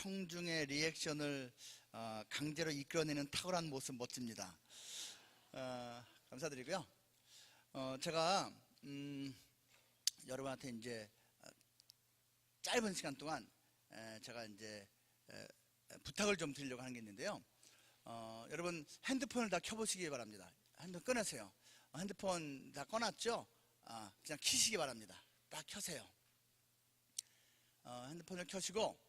청중의 리액션을 강제로 이끌어내는 탁월한 모습 멋집니다. 감사드리고요. 제가 여러분한테 이제 짧은 시간 동안 제가 이제 부탁을 좀 드리려고 하는 게 있는데요. 여러분 핸드폰을 다 켜보시기 바랍니다. 핸드폰 꺼내세요. 핸드폰 다 꺼놨죠? 그냥 켜시기 바랍니다. 딱 켜세요. 핸드폰을 켜시고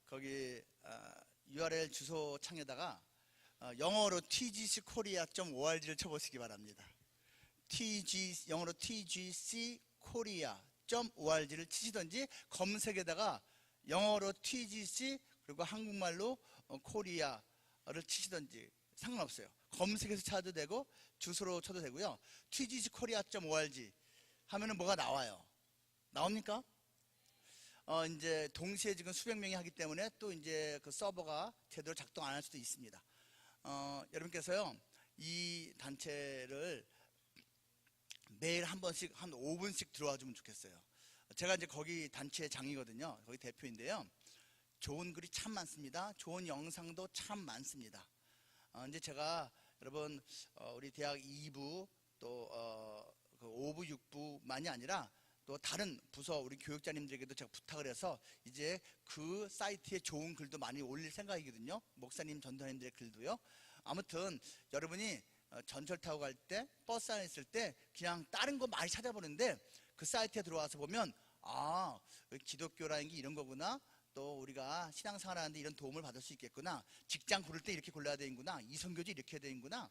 거기 URL 주소 창에다가 영어로 tgckorea.org를 쳐보시기 바랍니다. 영어로 tgckorea.org를 치시든지 검색에다가 영어로 tgc 그리고 한국말로 코리아를 치시든지 상관없어요. 검색해서 찾아도 되고 주소로 쳐도 되고요. tgckorea.org 하면은 뭐가 나와요. 나옵니까? 이제 동시에 지금 수백 명이 하기 때문에 또 이제 그 서버가 제대로 작동 안 할 수도 있습니다. 여러분께서요, 이 단체를 매일 한 번씩 한 5분씩 들어와 주면 좋겠어요. 제가 이제 거기 단체 장이거든요. 거기 대표인데요. 좋은 글이 참 많습니다. 좋은 영상도 참 많습니다. 이제 제가 여러분 우리 대학 2부 또 그 5부 6부만이 아니라 또 다른 부서 우리 교육자님들에게도 제가 부탁을 해서 이제 그 사이트에 좋은 글도 많이 올릴 생각이거든요. 목사님 전도사님들의 글도요. 아무튼 여러분이 전철 타고 갈 때 버스 안에 있을 때 그냥 다른 거 많이 찾아보는데 그 사이트에 들어와서 보면 기독교라는 게 이런 거구나, 또 우리가 신앙생활 하는데 이런 도움을 받을 수 있겠구나, 직장 고를 때 이렇게 골라야 되는구나, 이선교지 이렇게 해야 되는구나,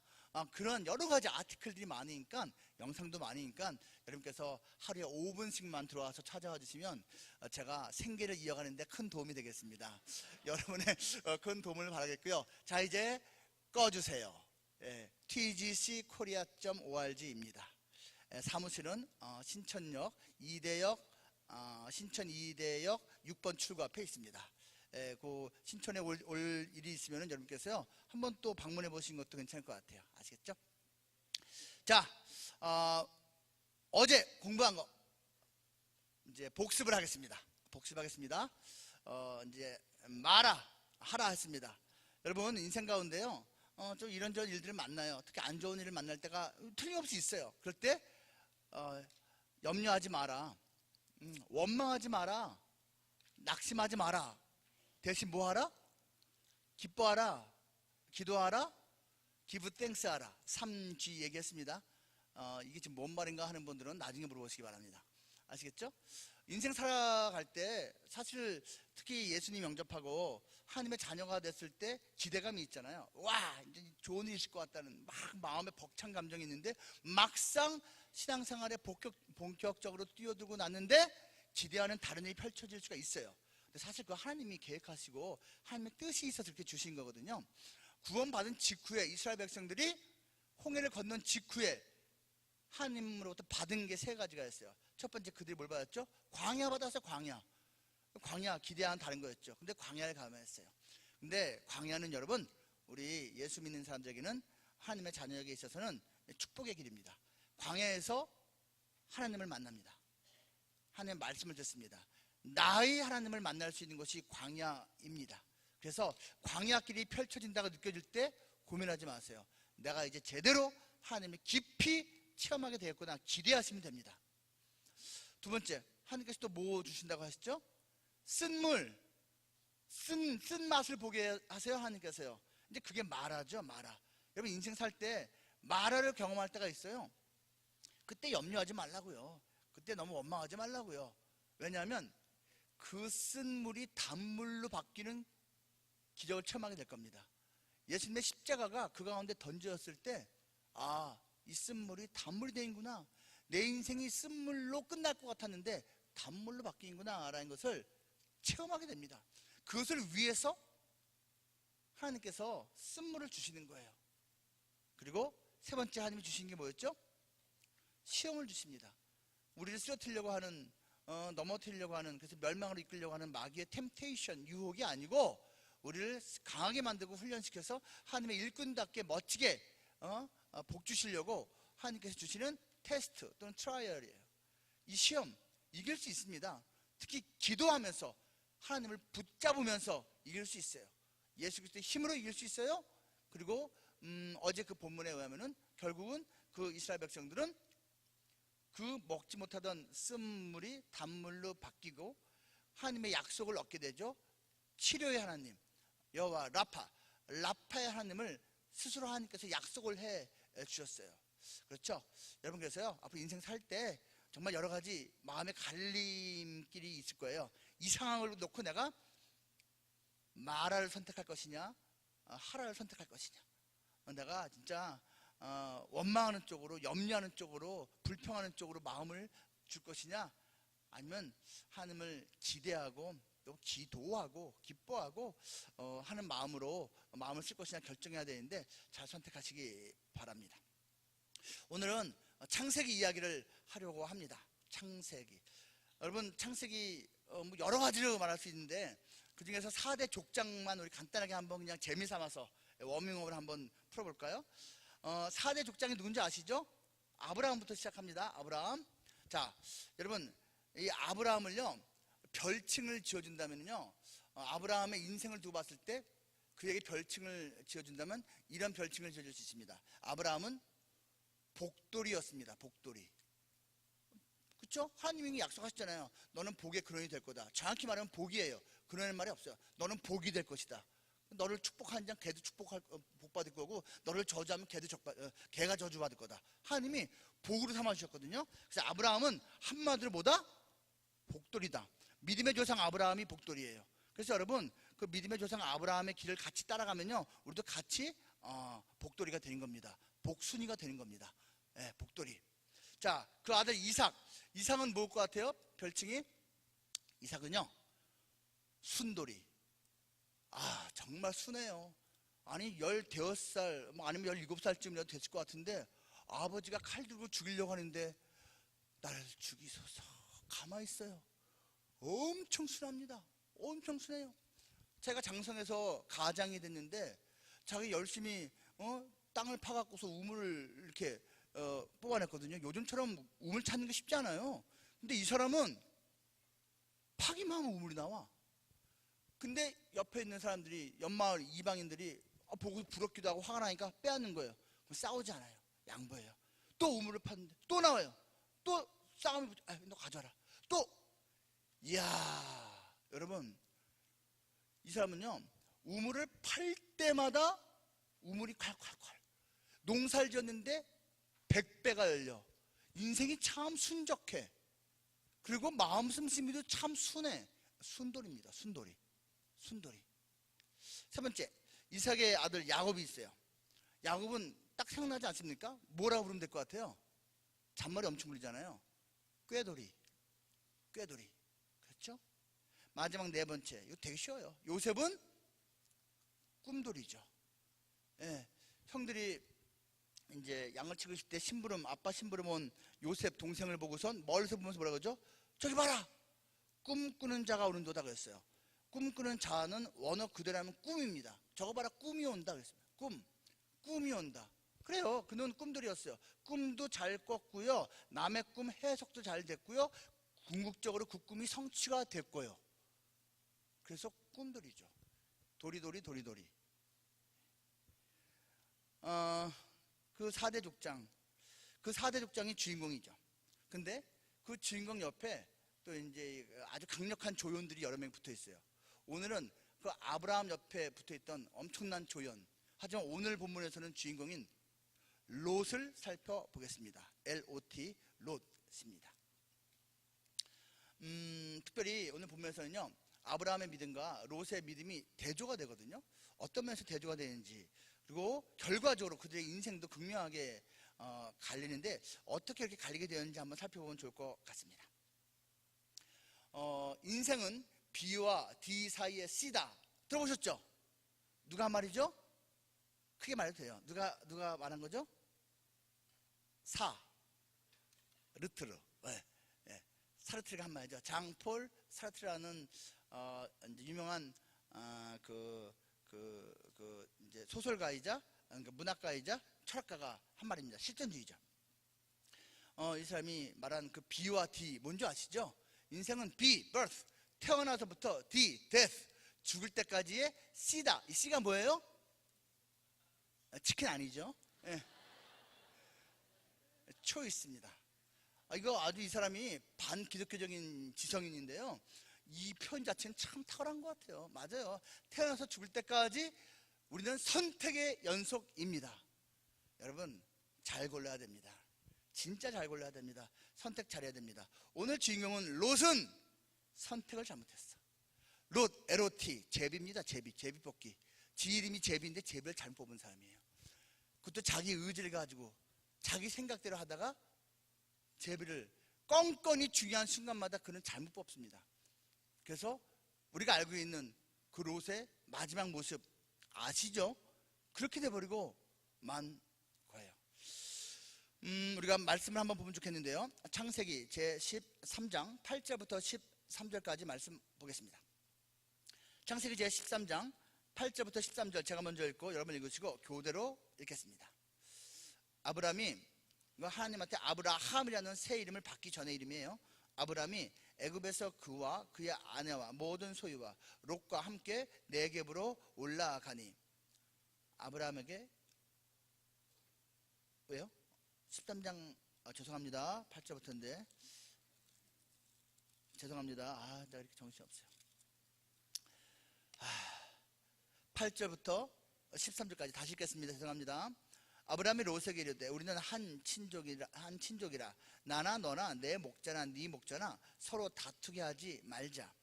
그런 여러 가지 아티클들이 많으니까, 영상도 많으니까 여러분께서 하루에 5분씩만 들어와서 찾아와 주시면 제가 생계를 이어가는데 큰 도움이 되겠습니다. 여러분의 큰 도움을 바라겠고요. 자, 이제 꺼주세요. tgckorea.org입니다. 사무실은 신천 2대역 6번 출구 앞에 있습니다. 그 신촌에 올 일이 있으면 여러분께서요 한번 또 방문해 보신 것도 괜찮을 것 같아요. 아시겠죠? 자, 어제 공부한 거 이제 복습을 하겠습니다. 이제 하라 했습니다. 여러분 인생 가운데요 좀 이런저런 일들을 만나요. 특히 안 좋은 일을 만날 때가 틀림없이 있어요. 그럴 때 염려하지 마라, 원망하지 마라, 낙심하지 마라. 대신 뭐 하라? 기뻐하라, 기도하라, give thanks 하라. 3G 얘기했습니다. 이게 지금 뭔 말인가 하는 분들은 나중에 물어보시기 바랍니다. 아시겠죠? 인생 살아갈 때 사실 특히 예수님 영접하고 하나님의 자녀가 됐을 때 기대감이 있잖아요. 와, 이제 좋은 일이 있을 것 같다는 막 마음에 벅찬 감정이 있는데 막상 신앙생활에 본격적으로 뛰어들고 났는데 기대하는 다른 일이 펼쳐질 수가 있어요. 근데 사실 그거 하나님이 계획하시고 하나님의 뜻이 있어서 그렇게 주신 거거든요. 구원받은 직후에 이스라엘 백성들이 홍해를 건넌 직후에 하나님으로부터 받은 게 3가지가 있어요. 첫 번째, 그들이 뭘 받았죠? 광야 받았어요. 광야 기대와는 다른 거였죠. 근데 광야를 감행했어요. 근데 광야는 여러분 우리 예수 믿는 사람들에게는 하나님의 자녀에게 있어서는 축복의 길입니다. 광야에서 하나님을 만납니다. 하나님의 말씀을 듣습니다. 나의 하나님을 만날 수 있는 것이 광야입니다. 그래서 광야길이 펼쳐진다고 느껴질 때 고민하지 마세요. 내가 이제 제대로 하나님을 깊이 체험하게 되었구나 기대하시면 됩니다. 두 번째, 하나님께서 또 뭐 주신다고 하셨죠? 쓴 맛을 보게 하세요. 하나님께서요. 이제 그게 마라죠. 마라. 여러분 인생 살 때 마라를 경험할 때가 있어요. 그때 염려하지 말라고요. 그때 너무 원망하지 말라고요. 왜냐하면 그 쓴 물이 단물로 바뀌는 기적을 체험하게 될 겁니다. 예수님의 십자가가 그 가운데 던져졌을 때 이 쓴물이 단물이 되는구나, 내 인생이 쓴물로 끝날 것 같았는데 단물로 바뀌는구나 라는 것을 체험하게 됩니다. 그것을 위해서 하나님께서 쓴물을 주시는 거예요. 그리고 3번째 하나님이 주신 게 뭐였죠? 시험을 주십니다. 우리를 쓰러뜨리려고 하는 넘어뜨리려고 하는, 그래서 멸망으로 이끌려고 하는 마귀의 템테이션, 유혹이 아니고 우리를 강하게 만들고 훈련시켜서 하나님의 일꾼답게 멋지게 복 주시려고 하나님께서 주시는 테스트 또는 트라이얼이에요. 이 시험 이길 수 있습니다. 특히 기도하면서 하나님을 붙잡으면서 이길 수 있어요. 예수 그리스도의 힘으로 이길 수 있어요. 그리고 어제 그 본문에 의하면은 결국은 그 이스라엘 백성들은 그 먹지 못하던 쓴물이 단물로 바뀌고 하나님의 약속을 얻게 되죠. 치료의 하나님 여호와 라파의 하나님을 스스로 하나님께서 약속을 해 주셨어요. 그렇죠? 여러분, 그래서요 앞으로 인생 살 때 정말 여러 가지 마음의 갈림길이 있을 거예요. 이 상황을 놓고 내가 마라를 선택할 것이냐 하라를 선택할 것이냐, 내가 진짜 원망하는 쪽으로, 염려하는 쪽으로, 불평하는 쪽으로 마음을 줄 것이냐, 아니면 하나님을 기대하고 또 기도하고 기뻐하고 하는 마음으로 마음을 쓸 것이냐 결정해야 되는데 잘 선택하시기 바랍니다. 오늘은 창세기 이야기를 하려고 합니다. 창세기. 여러분, 창세기 뭐 여러 가지로 말할 수 있는데 그 중에서 4대 족장만 우리 간단하게 한번 그냥 재미삼아서 워밍업을 한번 풀어볼까요? 4대 족장이 누군지 아시죠? 아브라함부터 시작합니다. 아브라함. 자, 여러분, 이 아브라함을요 별칭을 지어준다면요, 아브라함의 인생을 두고 봤을 때 그에게 별칭을 지어준다면 이런 별칭을 지어줄 수 있습니다. 아브라함은 복돌이였습니다. 복돌이. 그렇죠? 하나님이 약속하셨잖아요. 너는 복의 근원이 될 거다. 정확히 말하면 복이에요. 근원의 말이 없어요. 너는 복이 될 것이다. 너를 축복하는 자 걔도 복 받을 거고, 너를 저주하면 걔가 저주받을 거다. 하나님이 복으로 삼아주셨거든요. 그래서 아브라함은 한마디로 뭐다? 복돌이다. 믿음의 조상 아브라함이 복돌이에요. 그래서 여러분, 그 믿음의 조상 아브라함의 길을 같이 따라가면요 우리도 같이 복돌이가 되는 겁니다. 복순이가 되는 겁니다. 네, 복돌이. 자, 그 아들 이삭은 뭘 것 같아요? 별칭이? 이삭은요 순돌이. 정말 순해요. 아니 15살 아니면 17살쯤이라도 됐을 것 같은데 아버지가 칼 들고 죽이려고 하는데 나를 죽이소서 가만히 있어요. 엄청 순합니다. 엄청 순해요. 제가 장성에서 가장이 됐는데 자기 열심히 땅을 파갖고서 우물을 이렇게 뽑아냈거든요. 요즘처럼 우물 찾는 게 쉽지 않아요. 근데 이 사람은 파기만 하면 우물이 나와. 근데 옆에 있는 사람들이, 옆마을 이방인들이 보고 부럽기도 하고 화가 나니까 빼앗는 거예요. 싸우지 않아요. 양보해요. 또 우물을 팠는데 또 나와요. 또 싸움이 너 가져와라. 또 이야, 여러분, 이 사람은요 우물을 팔 때마다 우물이 콸콸콸. 농사를 지었는데 100배가 열려. 인생이 참 순적해. 그리고 마음 씀씀이도 참 순해. 순돌입니다. 순돌이. 세 번째, 이삭의 아들 야곱이 있어요. 야곱은 딱 생각나지 않습니까? 뭐라고 부르면 될 것 같아요? 잔머리 엄청 굴리잖아요. 꾀돌이. 그렇죠? 마지막 네 번째, 이거 되게 쉬워요. 요셉은 꿈돌이죠. 예, 형들이 이제 양을 치고 있을 때 아빠 심부름 온 요셉 동생을 보고선 멀리서 보면서 뭐라 그러죠? 저기 봐라! 꿈꾸는 자가 오는도다 그랬어요. 꿈꾸는 자는 원어 그대로 하면 꿈입니다. 저거 봐라, 꿈이 온다 그랬습니다. 꿈이 온다. 그래요. 그는 꿈돌이였어요. 꿈도 잘 꿨고요, 남의 꿈 해석도 잘 됐고요, 궁극적으로 그 꿈이 성취가 됐고요. 그래서 꿈돌이죠. 도리도리. 그 4대 족장이 주인공이죠. 근데 그 주인공 옆에 또 이제 아주 강력한 조연들이 여러 명 붙어 있어요. 오늘은 그 아브라함 옆에 붙어 있던 엄청난 조연, 하지만 오늘 본문에서는 주인공인 롯을 살펴보겠습니다. LOT, 롯입니다. 특별히 오늘 본문에서는요 아브라함의 믿음과 롯의 믿음이 대조가 되거든요. 어떤 면에서 대조가 되는지, 그리고 결과적으로 그들의 인생도 극명하게 갈리는데 어떻게 이렇게 갈리게 되었는지 한번 살펴보면 좋을 것 같습니다. 인생은 B와 D 사이의 C다. 들어보셨죠? 누가 한 말이죠? 크게 말해도 돼요. 누가 말한 거죠? 사르트르. 사르트르가 한 말이죠. 장폴 사르트르라는 유명한 이제 소설가이자 문학가이자 철학가가 한 말입니다. 실존주의자. 이 사람이 말한 그 B와 D 뭔지 아시죠? 인생은 B, birth, 태어나서부터 D, death, 죽을 때까지의 C다. 이 C가 뭐예요? 치킨 아니죠? 예. 초이스입니다. 이거 아주 이 사람이 반기독교적인 지성인인데요, 이 표현 자체는 참 탁월한 것 같아요. 맞아요. 태어나서 죽을 때까지 우리는 선택의 연속입니다. 여러분, 잘 골라야 됩니다. 진짜 잘 골라야 됩니다. 선택 잘해야 됩니다. 오늘 주인공은 롯은 선택을 잘못했어. 롯, LOT, 제비입니다. 제비 뽑기. 지 이름이 제비인데 제비를 잘못 뽑은 사람이에요. 그것도 자기 의지를 가지고 자기 생각대로 하다가 제비를 껌껌이 중요한 순간마다 그는 잘못 뽑습니다. 그래서 우리가 알고 있는 그 롯의 마지막 모습 아시죠? 그렇게 돼버리고 만 거예요. 우리가 말씀을 한번 보면 좋겠는데요, 창세기 제13장 8절부터 13절까지 말씀 보겠습니다. 창세기 제13장 8절부터 13절 제가 먼저 읽고 여러분 읽으시고 교대로 읽겠습니다. 아브람이, 이거 하나님한테 아브라함이라는 새 이름을 받기 전의 이름이에요. 아브람이 애굽에서 그와 그의 아내와 모든 소유와 롯과 함께 네겝으로 올라가니. 아브라함에게 왜요? 13장 죄송합니다. 8절부터인데 죄송합니다. 나 이렇게 정신없어요. 8절부터 13절까지 다시 읽겠습니다. 죄송합니다. 아브라함이 롯에게 이르되 우리는 한 친족이라 나나 너나 내 목자나 네 목자나 서로 다투게 하지 말자.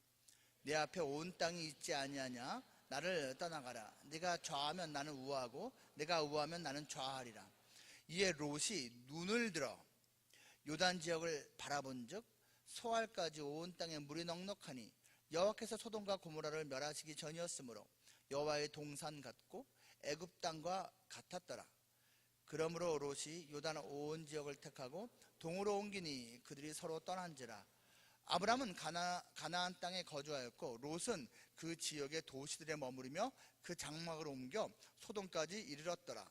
내 앞에 온 땅이 있지 아니하냐. 나를 떠나가라. 네가 좌하면 나는 우하고 내가 우하면 나는 좌하리라. 이에 롯이 눈을 들어 요단 지역을 바라본즉 소알까지 온 땅에 물이 넉넉하니 여호와께서 소돔과 고모라를 멸하시기 전이었으므로 여호와의 동산 같고 애굽 땅과 같았더라. 그러므로 롯이 요단 온 지역을 택하고 동으로 옮기니 그들이 서로 떠난지라. 아브람은 가나안 땅에 거주하였고 롯은 그 지역의 도시들에 머무르며 그 장막을 옮겨 소돔까지 이르렀더라.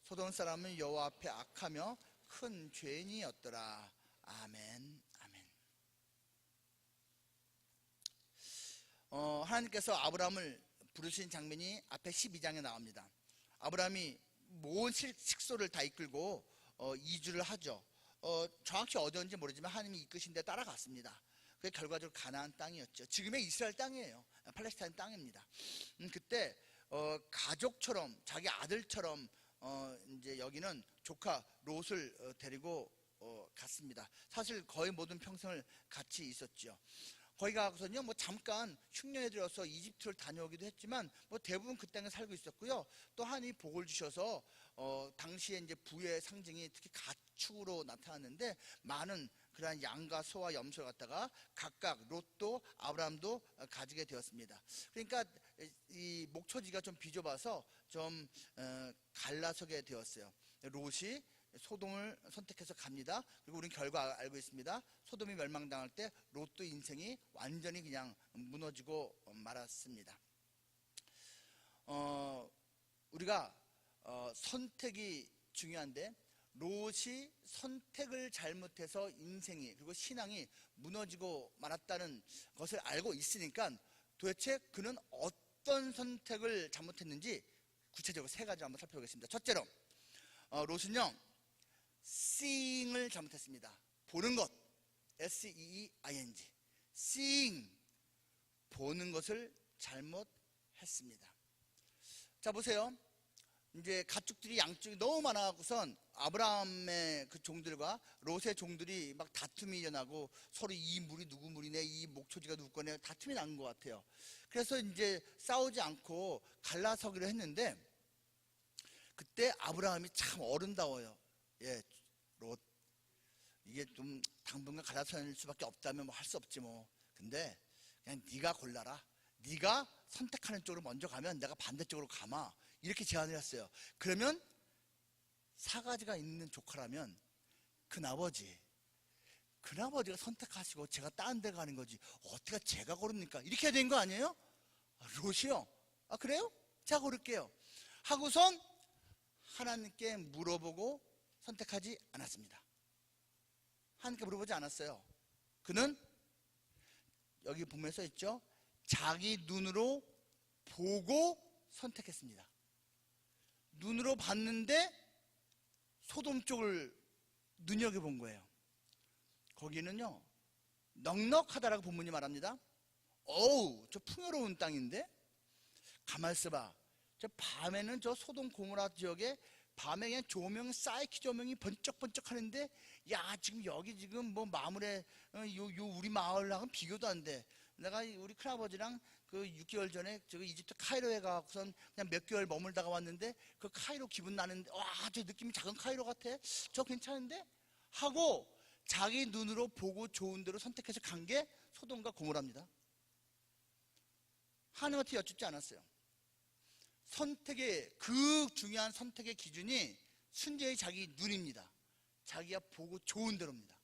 소돔 사람은 여호와 앞에 악하며 큰 죄인이었더라. 아멘. 아멘. 하나님께서 아브람을 부르신 장면이 앞에 12장에 나옵니다. 아브람이 모든 식소를 다 이끌고 이주를 하죠. 정확히 어디인지 모르지만 하나님이 이끄신 데 따라갔습니다. 그게 결과적으로 가나안 땅이었죠. 지금의 이스라엘 땅이에요. 팔레스타인 땅입니다. 그때 가족처럼 자기 아들처럼 이제 여기는 조카 롯을 데리고 갔습니다. 사실 거의 모든 평생을 같이 있었죠. 거기 가서는요, 뭐 잠깐 흉년에 들어서 이집트를 다녀오기도 했지만 뭐 대부분 그 땅에 살고 있었고요. 또 하나님이 복을 주셔서 당시에 이제 부의 상징이 특히 가축으로 나타났는데 많은 그러한 양과 소와 염소를 갖다가 각각 롯도 아브라함도 가지게 되었습니다. 그러니까 이 목초지가 좀 비좁아서 좀 갈라서게 되었어요. 롯이 소돔을 선택해서 갑니다. 그리고 우리는 결과 알고 있습니다. 소돔이 멸망당할 때 롯도 인생이 완전히 그냥 무너지고 말았습니다. 우리가 선택이 중요한데 롯이 선택을 잘못해서 인생이 그리고 신앙이 무너지고 말았다는 것을 알고 있으니까 도대체 그는 어떤 선택을 잘못했는지 구체적으로 세 가지 한번 살펴보겠습니다. 첫째로 롯은요, seeing을 잘못했습니다. 보는 것, S-E-E-I-N-G, seeing, 보는 것을 잘못했습니다. 자 보세요. 이제 가축들이 양쪽이 너무 많아갖고선 아브라함의 그 종들과 롯의 종들이 막 다툼이 일어나고 서로 이 물이 누구 물이네, 이 목초지가 누구 거네, 다툼이 난 것 같아요. 그래서 이제 싸우지 않고 갈라서기로 했는데 그때 아브라함이 참 어른다워요. 예, 롯, 이게 좀 당분간 갈라서일 수밖에 없다면 뭐 할 수 없지 뭐. 근데 그냥 네가 골라라. 네가 선택하는 쪽으로 먼저 가면 내가 반대쪽으로 가마. 이렇게 제안을 했어요. 그러면 사가지가 있는 조카라면 큰아버지가 선택하시고 제가 딴 데 가는 거지 어떻게 제가 고릅니까? 이렇게 된 거 아니에요? 롯이요? 그래요? 제가 고를게요 하고선 하나님께 물어보고 선택하지 않았습니다. 하나님께 물어보지 않았어요. 그는 여기 보면 써 있죠. 자기 눈으로 보고 선택했습니다. 눈으로 봤는데 소돔 쪽을 눈여겨본 거예요. 거기는요 넉넉하다라고 본문이 말합니다. 어우, 저 풍요로운 땅인데? 가만 있어봐. 저 밤에는 저 소돔 고모라 지역에 밤에 그냥 조명, 사이키 조명이 번쩍번쩍 하는데, 야, 지금 여기 지금 뭐 마물에, 요 우리 마을하고는 비교도 안 돼. 내가 우리 큰아버지랑 그 6개월 전에 저기 이집트 카이로에 가고선 그냥 몇 개월 머물다가 왔는데, 그 카이로 기분 나는데, 와, 저 느낌이 작은 카이로 같아. 저 괜찮은데? 하고 자기 눈으로 보고 좋은 대로 선택해서 간 게 소돔과 고모라입니다. 하나님한테 여쭙지 않았어요. 선택의 그 중요한 선택의 기준이 순전히 자기 눈입니다. 자기가 보고 좋은 대로입니다.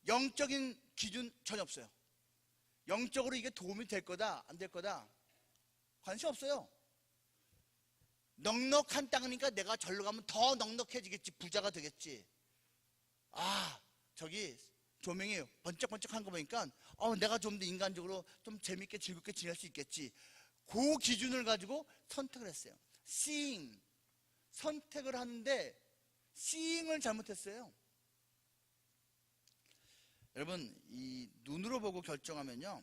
영적인 기준 전혀 없어요. 영적으로 이게 도움이 될 거다 안 될 거다 관심 없어요. 넉넉한 땅이니까 내가 절로 가면 더 넉넉해지겠지, 부자가 되겠지. 아, 저기 조명이 번쩍번쩍한 거 보니까 내가 좀 더 인간적으로 좀 재밌게 즐겁게 지낼 수 있겠지. 그 기준을 가지고 선택을 했어요. seeing, 선택을 하는데 seeing을 잘못했어요. 여러분, 이 눈으로 보고 결정하면요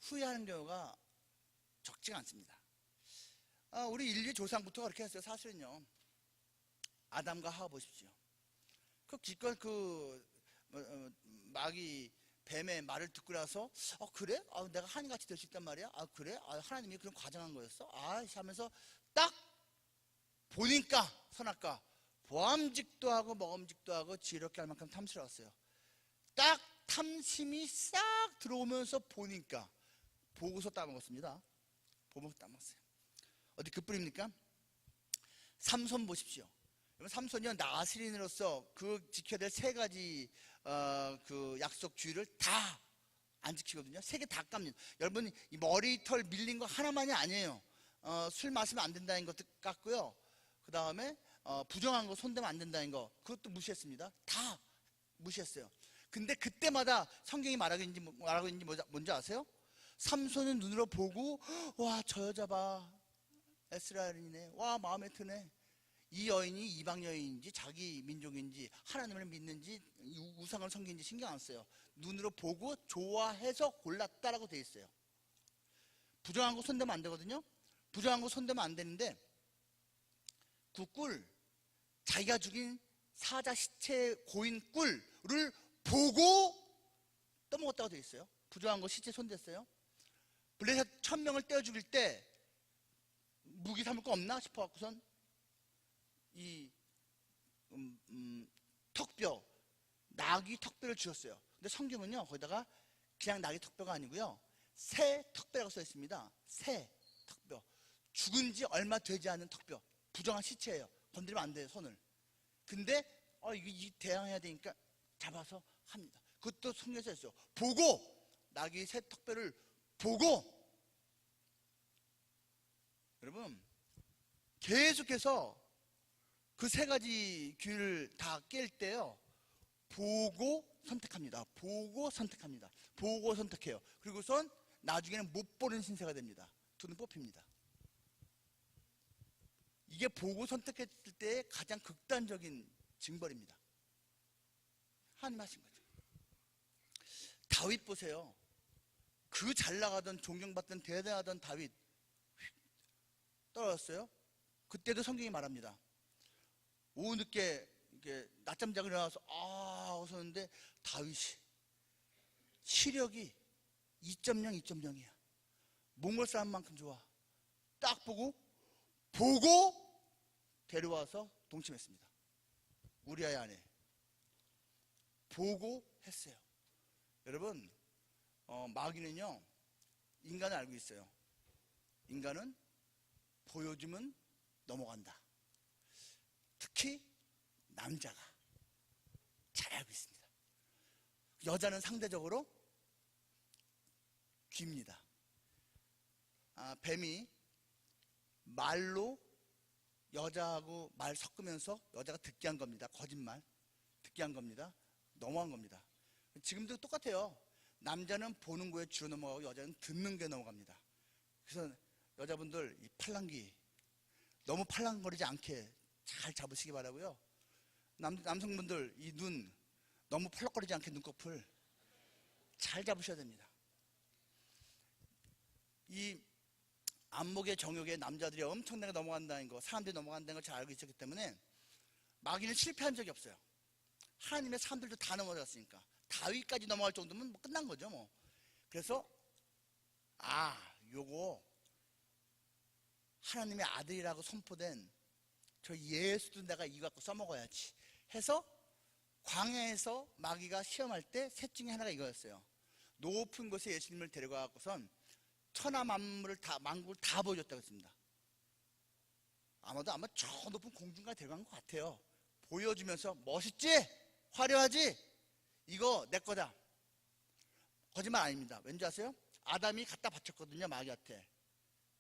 후회하는 경우가 적지가 않습니다. 우리 인류 조상부터 그렇게 했어요. 사실은요, 아담과 하와 보십시오. 그 기껏 마귀 뱀의 말을 듣고 나서 그래? 내가 하나님같이 될 수 있단 말이야? 그래? 하나님이 그런 과정한 거였어? 하면서 딱 보니까 선악과 보암직도 하고 먹음직도 하고 지혜롭게 할 만큼 탐스러웠어요. 딱 탐심이 싹 들어오면서 보니까 보고서 따먹었습니다. 보고서 따먹었어요. 어디 그뿐입니까? 삼손 보십시오. 삼손이 나스린으로서 그 지켜야 될 세 가지 그 약속 주의를 다 안 지키거든요. 세 개 다 깝니다. 여러분, 이 머리털 밀린 거 하나만이 아니에요. 술 마시면 안 된다는 것도 깠고요. 그 다음에 부정한 거 손대면 안 된다는 거, 그것도 무시했습니다. 다 무시했어요. 근데 그때마다 성경이 말하고 있는지 뭔지 아세요? 삼손은 눈으로 보고, 와, 저 여자 봐, 에스라엘이네, 와, 마음에 드네. 이 여인이 이방 여인인지 자기 민족인지 하나님을 믿는지 우상을 섬기는지 신경 안 써요. 눈으로 보고 좋아해서 골랐다라고 돼 있어요. 부정한 거 손대면 안 되거든요. 부정한 거 손대면 안 되는데, 그 꿀, 자기가 죽인 사자 시체 고인 꿀을 보고 떠먹었다고 돼 있어요. 부정한 거 시체 손댔어요. 블레셋 1000명을 떼어 죽일 때 무기 삼을 거 없나 싶어갖고선 이 턱뼈, 나귀 턱뼈를 주었어요. 근데 성경은요 거기다가 그냥 나귀 턱뼈가 아니고요 새 턱뼈라고 써 있습니다. 새 턱뼈, 죽은 지 얼마 되지 않은 턱뼈, 부정한 시체예요. 건드리면 안 돼요, 손을. 근데 이 대항해야 되니까 잡아서 합니다. 그것도 성경에 써 있어요. 보고, 나귀 새 턱뼈를 보고. 여러분, 계속해서 그 세 가지 귀를 다 깰 때요 보고 선택합니다. 보고 선택합니다. 보고 선택해요. 그리고선 나중에는 못 보는 신세가 됩니다. 두는 뽑힙니다. 이게 보고 선택했을 때의 가장 극단적인 징벌입니다. 하나님 하신 거죠. 다윗 보세요. 그 잘 나가던 존경받던 대단하던 다윗 떨어졌어요. 그때도 성경이 말합니다. 오후 늦게 이렇게 낮잠 자고 일어나서 웃었는데 다윗이 시력이 2.0, 2.0이야. 몽골 사람만큼 좋아. 딱 보고 데려와서 동침했습니다. 우리아의 아내. 보고 했어요. 여러분, 마귀는요 인간을 알고 있어요. 인간은 보여주면 넘어간다. 특히 남자가 잘 알고 있습니다. 여자는 상대적으로 귀입니다. 뱀이 말로 여자하고 말 섞으면서 여자가 듣게 한 겁니다. 거짓말 듣게 한 겁니다. 너무한 겁니다. 지금도 똑같아요. 남자는 보는 거에 주로 넘어가고 여자는 듣는 게 넘어갑니다. 그래서 여자분들 이 팔랑귀 너무 팔랑거리지 않게 잘 잡으시기 바라고요. 남성분들 이 눈 너무 펄럭거리지 않게 눈꺼풀 잘 잡으셔야 됩니다. 이 안목의 정욕에 남자들이 엄청나게 넘어간다는 거, 사람들이 넘어간다는 걸 잘 알고 있었기 때문에 마귀는 실패한 적이 없어요. 하나님의 사람들도 다 넘어갔으니까 다윗까지 넘어갈 정도면 뭐 끝난 거죠 뭐. 그래서 요거 하나님의 아들이라고 선포된 저 예수도 내가 이거 갖고 써먹어야지 해서 광야에서 마귀가 시험할 때 셋 중에 하나가 이거였어요. 높은 곳에 예수님을 데려가고선 천하 만물을 다 만국을 다 보여줬다고 했습니다. 아마 저 높은 공중까지 데려간 것 같아요. 보여주면서 멋있지? 화려하지? 이거 내 거다. 거짓말 아닙니다. 왠지 아세요? 아담이 갖다 바쳤거든요, 마귀한테.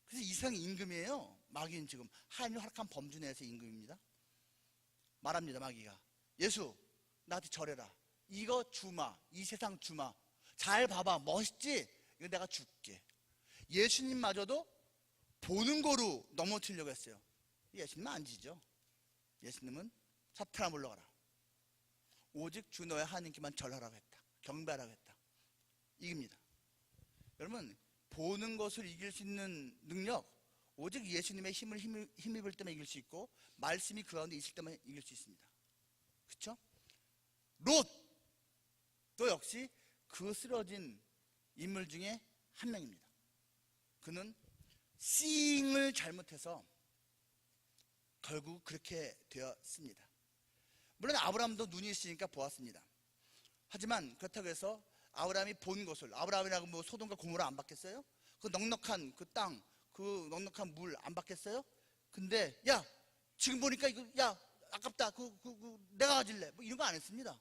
그래서 이 세상 임금이에요. 마귀는 지금 하나님이 허락한 범주 내에서 임금입니다. 말합니다, 마귀가. 예수, 나한테 절해라. 이거 주마. 이 세상 주마. 잘 봐봐. 멋있지? 이거 내가 줄게. 예수님마저도 보는 거로 넘어뜨리려고 했어요. 예수님은 안 지죠. 예수님은 사탄아 물러가라. 오직 주 너의 하나님께만 절하라고 했다. 경배하라고 했다. 이깁니다. 여러분, 보는 것을 이길 수 있는 능력, 오직 예수님의 힘을 힘입을 때만 이길 수 있고 말씀이 그 가운데 있을 때만 이길 수 있습니다. 그렇죠? 롯도 역시 그 쓰러진 인물 중에 한 명입니다. 그는 seeing을 잘못해서 결국 그렇게 되었습니다. 물론 아브라함도 눈이 있으니까 보았습니다. 하지만 그렇다고 해서 아브라함이 본 것을, 아브라함이라고 뭐 소돔과 고모라 안 봤겠어요? 그 넉넉한 그 땅, 그 넉넉한 물 안 봤겠어요? 근데 야 지금 보니까 이거 야 아깝다, 내가 가질래, 뭐 이런 거 안 했습니다.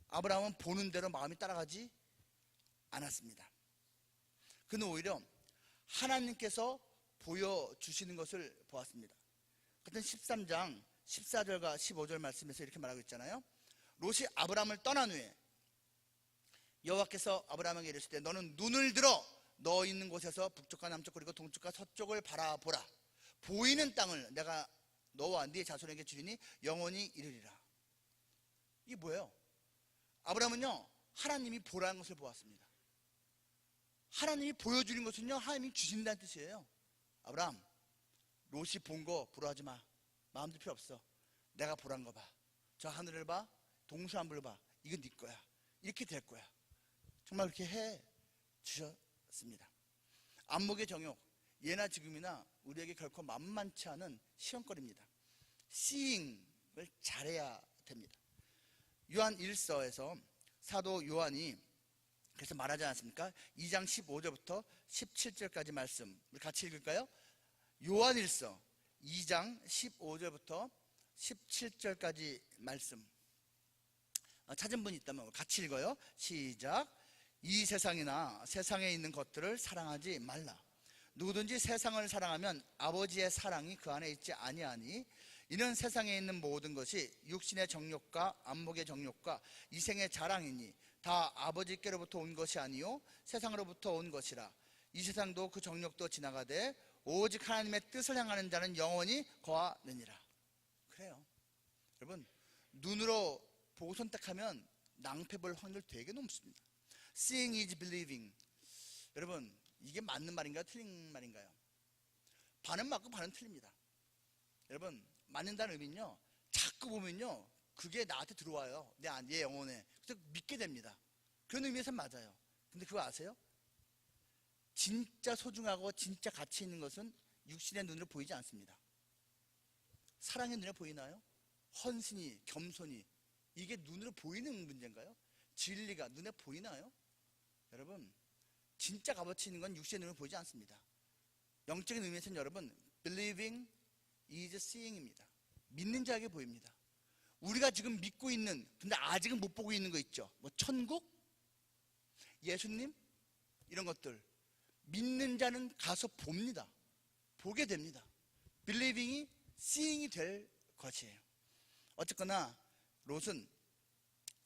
아브라함은 보는 대로 마음이 따라가지 않았습니다. 그는 오히려 하나님께서 보여주시는 것을 보았습니다. 같은 13장 14절과 15절 말씀에서 이렇게 말하고 있잖아요. 롯이 아브라함을 떠난 후에 여호와께서 아브라함에게 이르시되 너는 눈을 들어 너 있는 곳에서 북쪽과 남쪽 그리고 동쪽과 서쪽을 바라보라. 보이는 땅을 내가 너와 네 자손에게 주리니 영원히 이르리라. 이게 뭐예요? 아브라함은요 하나님이 보라는 것을 보았습니다. 하나님이 보여주는 것은요 하나님이 주신다는 뜻이에요. 아브라함, 롯이 본 거 부러워하지 마. 마음도 필요 없어. 내가 보란 거 봐. 저 하늘을 봐. 동서남북을 봐. 이건 네 거야. 이렇게 될 거야. 정말 그렇게 해 주셨습니다. 안목의 정욕, 예나 지금이나 우리에게 결코 만만치 않은 시험거리입니다. seeing을 잘해야 됩니다. 요한 1서에서 사도 요한이 그래서 말하지 않았습니까? 2장 15절부터 17절까지 말씀 우리 같이 읽을까요? 요한 1서 2장 15절부터 17절까지 말씀 찾은 분이 있다면 같이 읽어요. 시작. 이 세상이나 세상에 있는 것들을 사랑하지 말라. 누구든지 세상을 사랑하면 아버지의 사랑이 그 안에 있지 아니하니 이는 세상에 있는 모든 것이 육신의 정욕과 안목의 정욕과 이생의 자랑이니 다 아버지께로부터 온 것이 아니요 세상으로부터 온 것이라. 이 세상도 그 정욕도 지나가되 오직 하나님의 뜻을 향하는 자는 영원히 거하느니라. 그래요. 여러분, 눈으로 보고 선택하면 낭패 볼 확률 되게 높습니다. Seeing is believing. 여러분, 이게 맞는 말인가요? 틀린 말인가요? 반은 맞고 반은 틀립니다. 여러분, 맞는다는 의미는요 자꾸 보면요 그게 나한테 들어와요. 내 영혼에. 그래서 믿게 됩니다. 그런 의미에서 맞아요. 근데 그거 아세요? 진짜 소중하고 진짜 가치 있는 것은 육신의 눈으로 보이지 않습니다. 사랑의 눈에 보이나요? 헌신이, 겸손이, 이게 눈으로 보이는 문제인가요? 진리가 눈에 보이나요? 여러분, 진짜 값어치 있는 건 육신의 눈으로 보이지 않습니다. 영적인 의미에서는 여러분, believing is seeing입니다. 믿는 자에게 보입니다. 우리가 지금 믿고 있는, 근데 아직은 못 보고 있는 거 있죠. 뭐 천국, 예수님, 이런 것들 믿는 자는 가서 봅니다. 보게 됩니다. believing이 seeing이 될 것이에요. 어쨌거나 롯은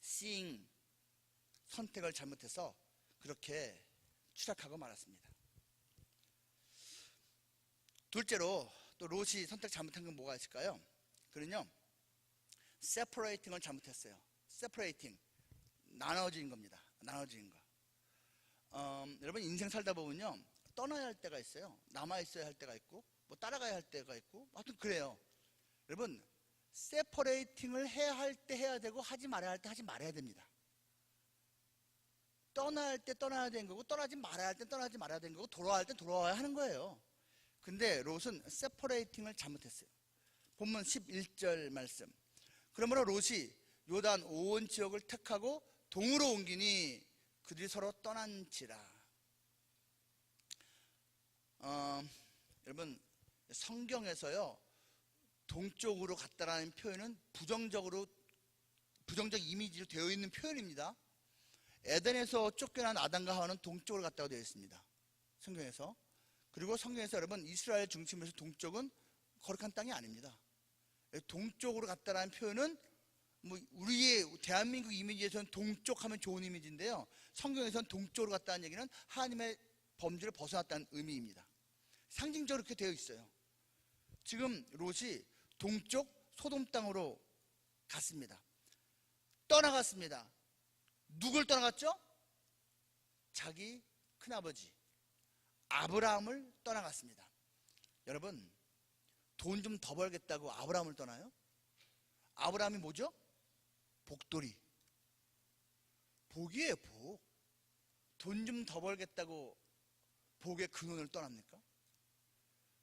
seeing 선택을 잘못해서 그렇게 추락하고 말았습니다. 둘째로 또 롯이 선택 잘못한 건 뭐가 있을까요? 그는요, separating을 잘못했어요. separating, 나눠지는 겁니다. 나눠지는 거. 여러분 인생 살다 보면요, 떠나야 할 때가 있어요. 남아 있어야 할 때가 있고, 뭐 따라가야 할 때가 있고, 하여튼 그래요. 여러분 separating을 해야 할 때 해야 되고, 하지 말아야 할 때 하지 말아야 됩니다. 떠나야 할 때 떠나야 되는 거고, 떠나지 말아야 할 때 떠나지 말아야 되는 거고, 돌아와야 할 때 돌아와야 하는 거예요. 근데 롯은 separating을 잘못했어요. 본문 11절 말씀. 그러므로 롯이 요단 온 지역을 택하고 동으로 옮기니 그들이 서로 떠난지라. 여러분 성경에서요, 동쪽으로 갔다라는 표현은 부정적 이미지로 되어 있는 표현입니다. 에덴에서 쫓겨난 아담과 하와는 동쪽으로 갔다고 되어 있습니다, 성경에서. 그리고 성경에서 여러분 이스라엘 중심에서 동쪽은 거룩한 땅이 아닙니다. 동쪽으로 갔다라는 표현은 뭐 우리의 대한민국 이미지에서는 동쪽 하면 좋은 이미지인데요, 성경에서는 동쪽으로 갔다는 얘기는 하나님의 범주를 벗어났다는 의미입니다. 상징적으로 그렇게 되어 있어요. 지금 롯이 동쪽 소돔 땅으로 갔습니다. 떠나갔습니다. 누굴 떠나갔죠? 자기 큰아버지 아브라함을 떠나갔습니다. 여러분 돈 좀 더 벌겠다고 아브라함을 떠나요? 아브라함이 뭐죠? 복돌이. 복이에요, 복. 돈 좀 더 벌겠다고 복의 근원을 떠납니까?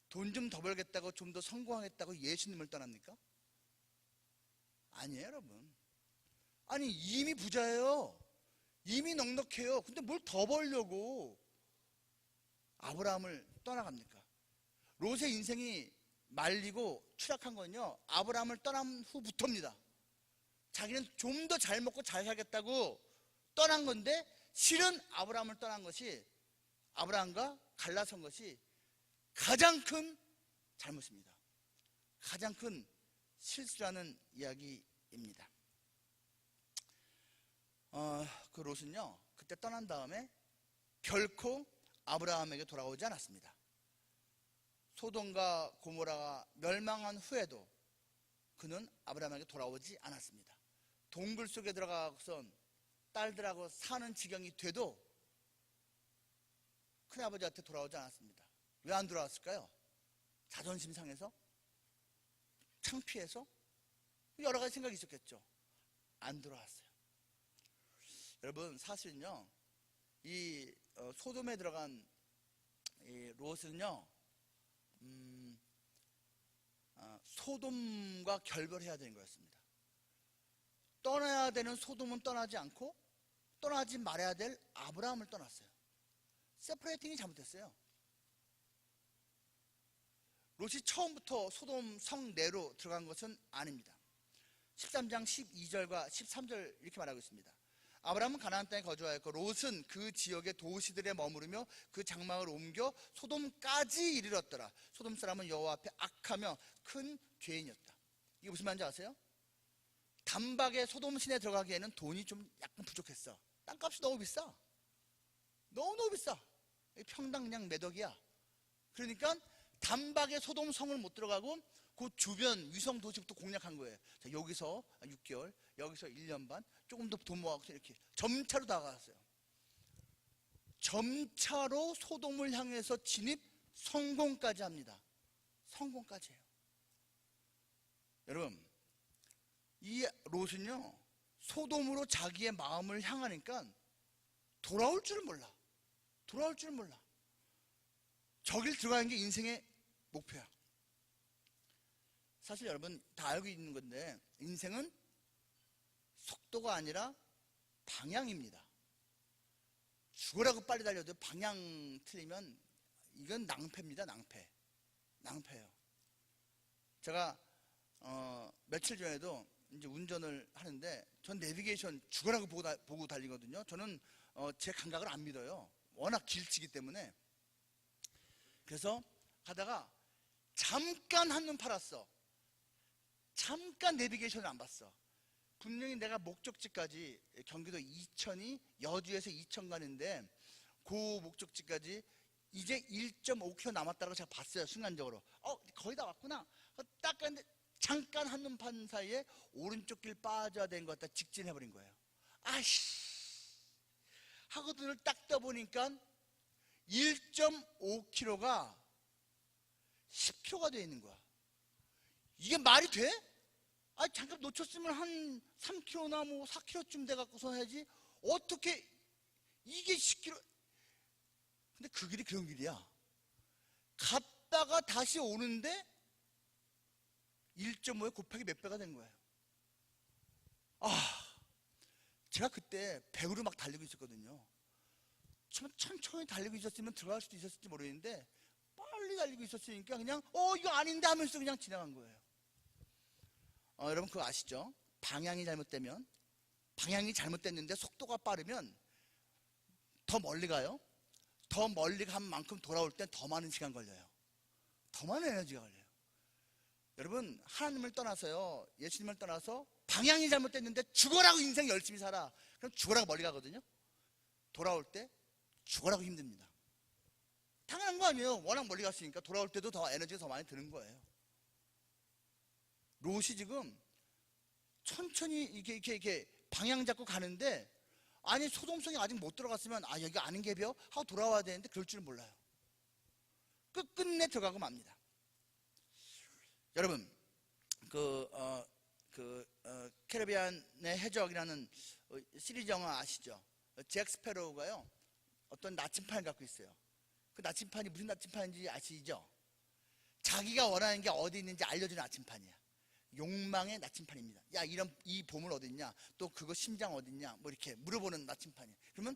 돈 좀 더 벌겠다고 좀 더 성공하겠다고 예수님을 떠납니까? 아니에요, 여러분. 아니 이미 부자예요. 이미 넉넉해요. 근데 뭘 더 벌려고 아브라함을 떠나갑니까? 롯의 인생이 말리고 추락한 건요, 아브라함을 떠난 후부터입니다. 자기는 좀 더 잘 먹고 잘 살겠다고 떠난 건데, 실은 아브라함을 떠난 것이, 아브라함과 갈라선 것이 가장 큰 잘못입니다. 가장 큰 실수라는 이야기입니다. 그 롯은요, 그때 떠난 다음에 결코 아브라함에게 돌아오지 않았습니다. 소돔과 고모라가 멸망한 후에도 그는 아브라함에게 돌아오지 않았습니다. 동굴 속에 들어가선 딸들하고 사는 지경이 돼도 큰아버지한테 돌아오지 않았습니다. 왜 안 돌아왔을까요? 자존심 상해서? 창피해서? 여러 가지 생각이 있었겠죠. 안 돌아왔어요. 여러분 사실은요, 이 소돔에 들어간 이 롯은요, 소돔과 결별해야 되는 거였습니다. 떠나야 되는 소돔은 떠나지 않고 떠나지 말아야 될 아브라함을 떠났어요. 세퍼레이팅이 잘못됐어요. 롯이 처음부터 소돔 성 내로 들어간 것은 아닙니다. 13장 12절과 13절 이렇게 말하고 있습니다. 아브라함은 가나안 땅에 거주하였고 롯은 그 지역의 도시들에 머무르며 그 장막을 옮겨 소돔까지 이르렀더라. 소돔 사람은 여호와 앞에 악하며 큰 죄인이었다. 이게 무슨 말인지 아세요? 단박에 소돔 시내에 들어가기에는 돈이 좀 약간 부족했어. 땅값이 너무 비싸. 너무 비싸. 평당 그냥 몇 억이야. 그러니까 단박에 소돔 성을 못 들어가고 그 주변 위성 도시부터 공략한 거예요. 자, 여기서 6개월, 여기서 1년 반, 조금 더 돈 모아서 이렇게 점차로 다가갔어요. 점차로 소돔을 향해서 진입 성공까지 합니다. 성공까지 해요. 여러분, 이 롯은요, 소돔으로 자기의 마음을 향하니까 돌아올 줄 몰라. 돌아올 줄 몰라. 저길 들어가는 게 인생의 목표야. 사실 여러분 다 알고 있는 건데, 인생은 속도가 아니라 방향입니다. 죽으라고 빨리 달려도 방향 틀리면 이건 낭패입니다. 낭패예요. 제가 며칠 전에도 이제 운전을 하는데, 전 내비게이션 죽으라고 보고 달리거든요. 저는 제 감각을 안 믿어요. 워낙 길치기 때문에. 그래서 가다가 잠깐 한눈 팔았어. 잠깐 내비게이션을 안 봤어. 분명히 내가 목적지까지 경기도 이천이 여주에서 이천 가는데 그 목적지까지 이제 1.5km 남았다고 제가 봤어요. 순간적으로 거의 다 왔구나. 딱 갔는데 잠깐 한눈판 사이에 오른쪽 길 빠져야 되는 것 같다 직진해버린 거예요. 아이씨 하고 눈을 딱 떠보니까 1.5km가 10km가 돼 있는 거야. 이게 말이 돼? 잠깐 놓쳤으면 한 3km나 뭐 4km쯤 돼갖고서 해야지. 어떻게 이게 10km. 근데 그 길이 그런 길이야. 갔다가 다시 오는데 1.5에 곱하기 몇 배가 된 거예요. 제가 그때 100으로 막 달리고 있었거든요. 천천히 달리고 있었으면 들어갈 수도 있었을지 모르겠는데 빨리 달리고 있었으니까 그냥 이거 아닌데 하면서 그냥 지나간 거예요. 여러분 그거 아시죠? 방향이 잘못됐는데 속도가 빠르면 더 멀리 가요. 더 멀리 간 만큼 돌아올 땐 더 많은 시간 걸려요. 더 많은 에너지가 걸려요. 여러분 하나님을 떠나서요, 예수님을 떠나서 방향이 잘못됐는데 죽어라고 인생 열심히 살아. 그럼 죽어라고 멀리 가거든요. 돌아올 때 죽어라고 힘듭니다. 당연한 거 아니에요. 워낙 멀리 갔으니까 돌아올 때도 더 에너지가 더 많이 드는 거예요. 롯이 지금 천천히 이렇게 방향 잡고 가는데 아니 소돔성이 아직 못 들어갔으면 여기 아는 개벼 하고 돌아와야 되는데 그럴 줄은 몰라요. 끝끝내 들어가고 맙니다. 여러분 캐리비안의 해적이라는 시리즈 영화 아시죠? 잭 스패로우가요 어떤 나침판을 갖고 있어요. 그 나침판이 무슨 나침판인지 아시죠? 자기가 원하는 게 어디 있는지 알려주는 나침판이야. 욕망의 나침판입니다. 야 이 보물 어디 있냐, 또 그거 심장 어디 있냐, 뭐 이렇게 물어보는 나침판이에요. 그러면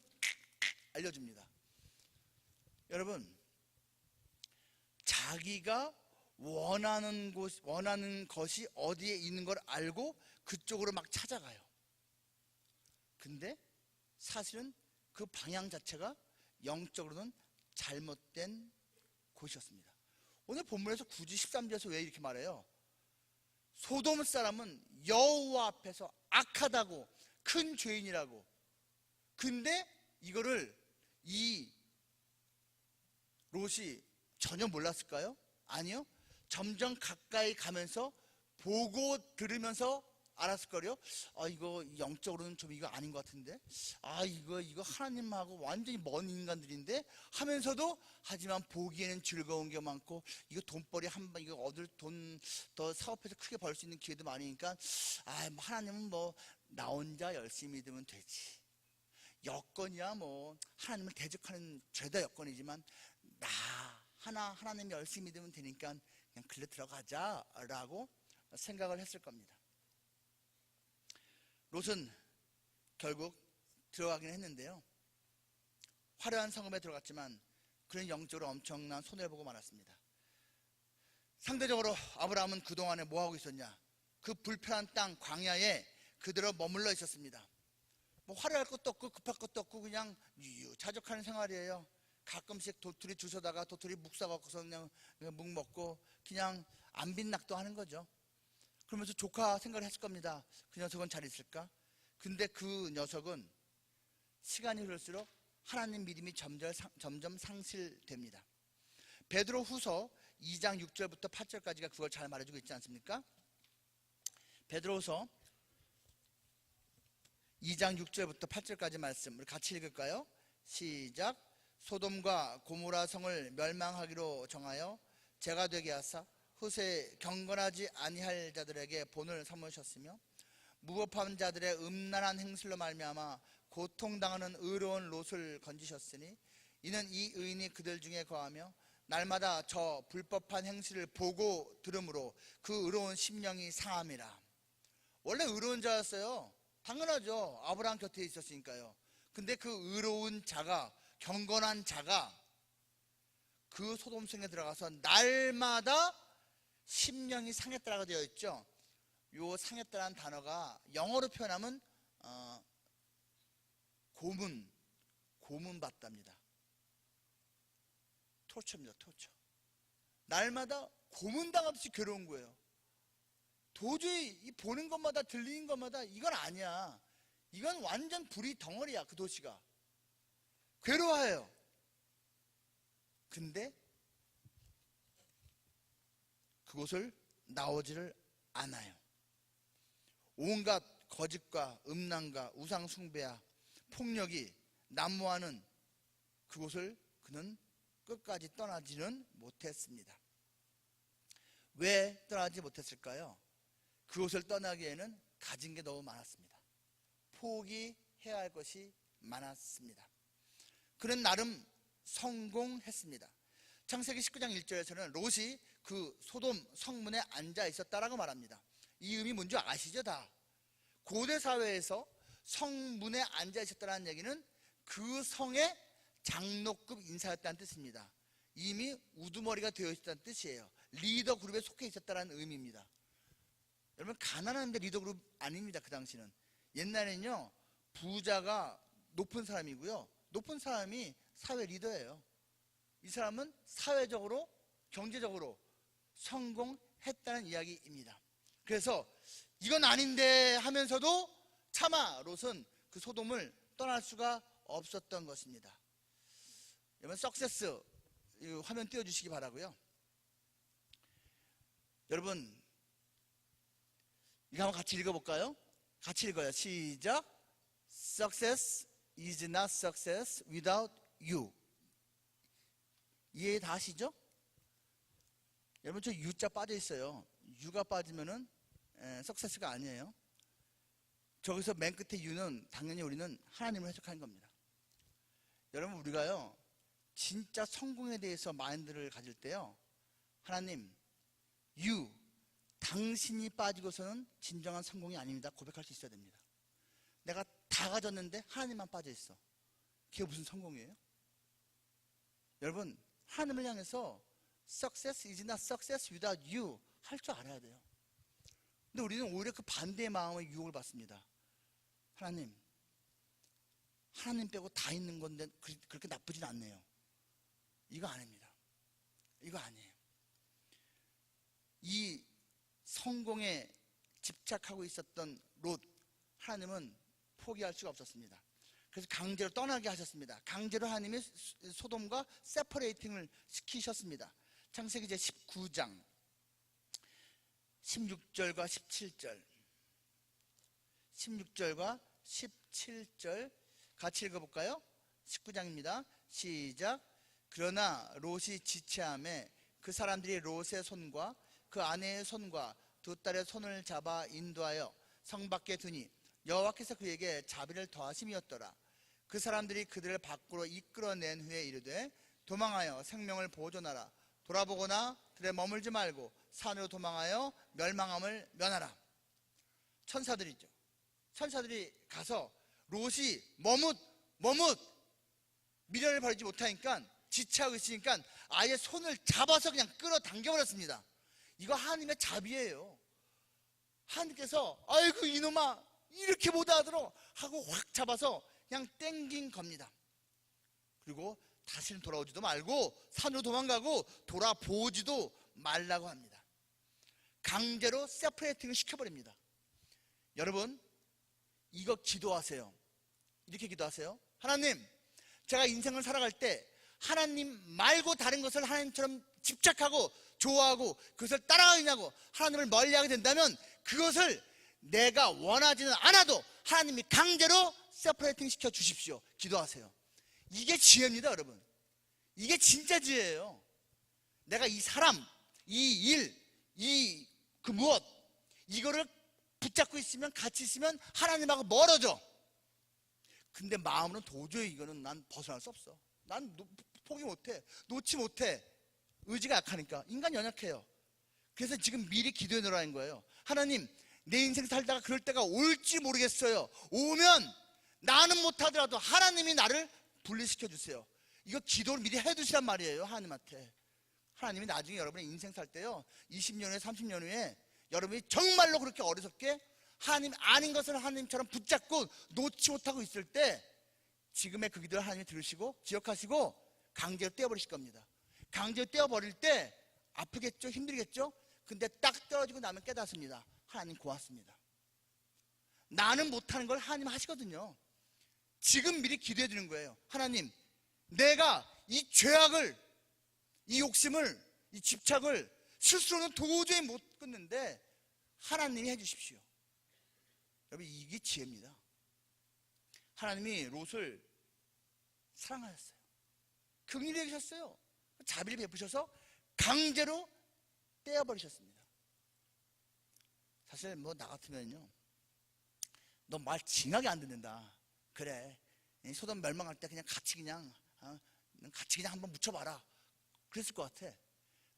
알려줍니다. 여러분 자기가 원하는 것이 어디에 있는 걸 알고 그쪽으로 막 찾아가요. 근데 사실은 그 방향 자체가 영적으로는 잘못된 곳이었습니다. 오늘 본문에서 굳이 13절에서 왜 이렇게 말해요? 소돔 사람은 여호와 앞에서 악하다고, 큰 죄인이라고. 근데 이거를 이 롯이 전혀 몰랐을까요? 아니요. 점점 가까이 가면서 보고 들으면서 알았을걸요? 이거 영적으로는 좀 이거 아닌 것 같은데? 이거 하나님하고 완전히 먼 인간들인데? 하면서도 하지만 보기에는 즐거운 게 많고 이거 돈벌이 한번 이거 얻을 돈 더 사업해서 크게 벌 수 있는 기회도 많으니까 하나님은 뭐 나 혼자 열심히 믿으면 되지. 여건이야 뭐 하나님을 대적하는 죄다 여건이지만 나 하나님 열심히 믿으면 되니까 그냥 글로 들어가자 라고 생각을 했을 겁니다. 롯은 결국 들어가긴 했는데요, 화려한 성읍에 들어갔지만 그는 영적으로 엄청난 손해를 보고 말았습니다. 상대적으로 아브라함은 그동안에 뭐하고 있었냐? 그 불편한 땅 광야에 그대로 머물러 있었습니다. 뭐 화려할 것도 없고 급할 것도 없고 그냥 유유자적하는 생활이에요. 가끔씩 도토리 주워다가 도토리 묵 사갖고서 그냥 묵 먹고 그냥 안빈낙도 하는 거죠. 그러면서 조카 생각을 했을 겁니다. 그 녀석은 잘 있을까? 근데 그 녀석은 시간이 흐를수록 하나님 믿음이 점점 상실됩니다. 베드로 후서 2장 6절부터 8절까지가 그걸 잘 말해주고 있지 않습니까? 베드로 후서 2장 6절부터 8절까지 말씀 우리 같이 읽을까요? 시작. 소돔과 고모라 성을 멸망하기로 정하여 죄가 되게 하사 후세 경건하지 아니할 자들에게 본을 삼으셨으며 무법한 자들의 음란한 행실로 말미암아 고통당하는 의로운 롯을 건지셨으니 이는 이 의인이 그들 중에 거하며 날마다 저 불법한 행실을 보고 들으므로 그 의로운 심령이 상함이라. 원래 의로운 자였어요. 당연하죠. 아브라함 곁에 있었으니까요. 근데 그 의로운 자가, 경건한 자가 그 소돔성에 들어가서 날마다 심령이 상했다라고 되어 있죠. 요 상했다라는 단어가 영어로 표현하면 고문받답니다. 토처입니다. 토처. 날마다 고문당하듯이 괴로운 거예요. 도저히 이 보는 것마다 들리는 것마다 이건 아니야. 이건 완전 불이 덩어리야. 그 도시가 괴로워해요. 근데 그곳을 나오지를 않아요. 온갖 거짓과 음란과 우상 숭배와 폭력이 난무하는 그곳을 그는 끝까지 떠나지는 못했습니다. 왜 떠나지 못했을까요? 그곳을 떠나기에는 가진 게 너무 많았습니다. 포기해야 할 것이 많았습니다. 그는 나름 성공했습니다. 창세기 19장 1절에서는 롯이 그 소돔 성문에 앉아 있었다라고 말합니다. 이 의미 뭔지 아시죠? 다 고대 사회에서 성문에 앉아 있었다는 얘기는 그 성의 장로급 인사였다는 뜻입니다. 이미 우두머리가 되어 있었다는 뜻이에요. 리더 그룹에 속해 있었다는 의미입니다. 여러분, 가난한데 리더 그룹 아닙니다. 그 당시는. 옛날에는요, 부자가 높은 사람이고요, 높은 사람이 사회 리더예요. 이 사람은 사회적으로 경제적으로 성공했다는 이야기입니다. 그래서 이건 아닌데 하면서도 차마 롯은 그 소돔을 떠날 수가 없었던 것입니다. 여러분, 석세스 화면 띄워주시기 바라고요. 여러분, 이거 한번 같이 읽어볼까요? 같이 읽어요. 시작. Success is not success without you. 이해 다 하시죠? 여러분, 저 U자 빠져 있어요. U가 빠지면은 석세스가 아니에요. 저기서 맨 끝에 U는 당연히 우리는 하나님을 해석하는 겁니다. 여러분, 우리가요 진짜 성공에 대해서 마인드를 가질 때요, 하나님, You, 당신이 빠지고서는 진정한 성공이 아닙니다 고백할 수 있어야 됩니다. 내가 다 가졌는데 하나님만 빠져 있어. 그게 무슨 성공이에요? 여러분, 하나님을 향해서 Success is not success without you 할 줄 알아야 돼요. 근데 우리는 오히려 그 반대의 마음의 유혹을 받습니다. 하나님 빼고 다 있는 건데 그렇게 나쁘진 않네요. 이거 아닙니다. 이거 아니에요. 이 성공에 집착하고 있었던 롯, 하나님은 포기할 수가 없었습니다. 그래서 강제로 떠나게 하셨습니다. 강제로 하나님이 소돔과 세퍼레이팅을 시키셨습니다. 창세기 제19장 16절과 17절 16절과 17절 같이 읽어볼까요? 19장입니다. 시작. 그러나 롯이 지체함에 그 사람들이 롯의 손과 그 아내의 손과 두 딸의 손을 잡아 인도하여 성 밖에 두니 여호와께서 그에게 자비를 더하심이었더라. 그 사람들이 그들을 밖으로 이끌어낸 후에 이르되 도망하여 생명을 보존하라. 돌아보거나 들에 머물지 말고 산으로 도망하여 멸망함을 면하라. 천사들이죠. 천사들이 가서 롯이 머뭇 미련을 버리지 못하니까 지체하고 있으니까 아예 손을 잡아서 그냥 끌어당겨버렸습니다. 이거 하나님의 자비예요. 하나님께서 아이고 이놈아 이렇게 못하도록 하고 확 잡아서 그냥 땡긴 겁니다. 그리고 다시는 돌아오지도 말고 산으로 도망가고 돌아보지도 말라고 합니다. 강제로 세퍼레이팅을 시켜버립니다. 여러분, 이거 기도하세요. 이렇게 기도하세요. 하나님, 제가 인생을 살아갈 때 하나님 말고 다른 것을 하나님처럼 집착하고 좋아하고 그것을 따라가느냐고 하나님을 멀리하게 된다면 그것을 내가 원하지는 않아도 하나님이 강제로 세퍼레이팅 시켜 주십시오. 기도하세요. 이게 지혜입니다, 여러분. 이게 진짜 지혜예요. 내가 이 사람, 이 일, 그 무엇, 이거를 붙잡고 있으면 같이 있으면 하나님하고 멀어져. 근데 마음으로는 도저히 이거는 난 벗어날 수 없어. 난 포기 못해. 놓지 못해. 의지가 약하니까. 인간 연약해요. 그래서 지금 미리 기도해 놓으라는 거예요. 하나님, 내 인생 살다가 그럴 때가 올지 모르겠어요. 오면 나는 못하더라도 하나님이 나를 분리시켜 주세요. 이거 기도를 미리 해두시란 말이에요. 하나님한테. 하나님이 나중에 여러분의 인생 살 때요 20년 후에 30년 후에 여러분이 정말로 그렇게 어리석게 하나님 아닌 것을 하나님처럼 붙잡고 놓지 못하고 있을 때 지금의 그 기도를 하나님이 들으시고 기억하시고 강제로 떼어버리실 겁니다. 강제로 떼어버릴 때 아프겠죠? 힘들겠죠? 근데 딱 떨어지고 나면 깨닫습니다. 하나님 고맙습니다. 나는 못하는 걸 하나님 하시거든요. 지금 미리 기도해 드리는 거예요. 하나님, 내가 이 죄악을, 이 욕심을, 이 집착을 스스로는 도저히 못 끊는데 하나님이 해주십시오. 여러분, 이게 지혜입니다. 하나님이 롯을 사랑하셨어요. 긍휼히 여기셨어요. 자비를 베푸셔서 강제로 떼어버리셨습니다. 사실 뭐 나 같으면요, 너 말 징하게 안 듣는다, 그래, 소돔 멸망할 때 그냥 같이 그냥 한번 묻혀봐라, 그랬을 것 같아.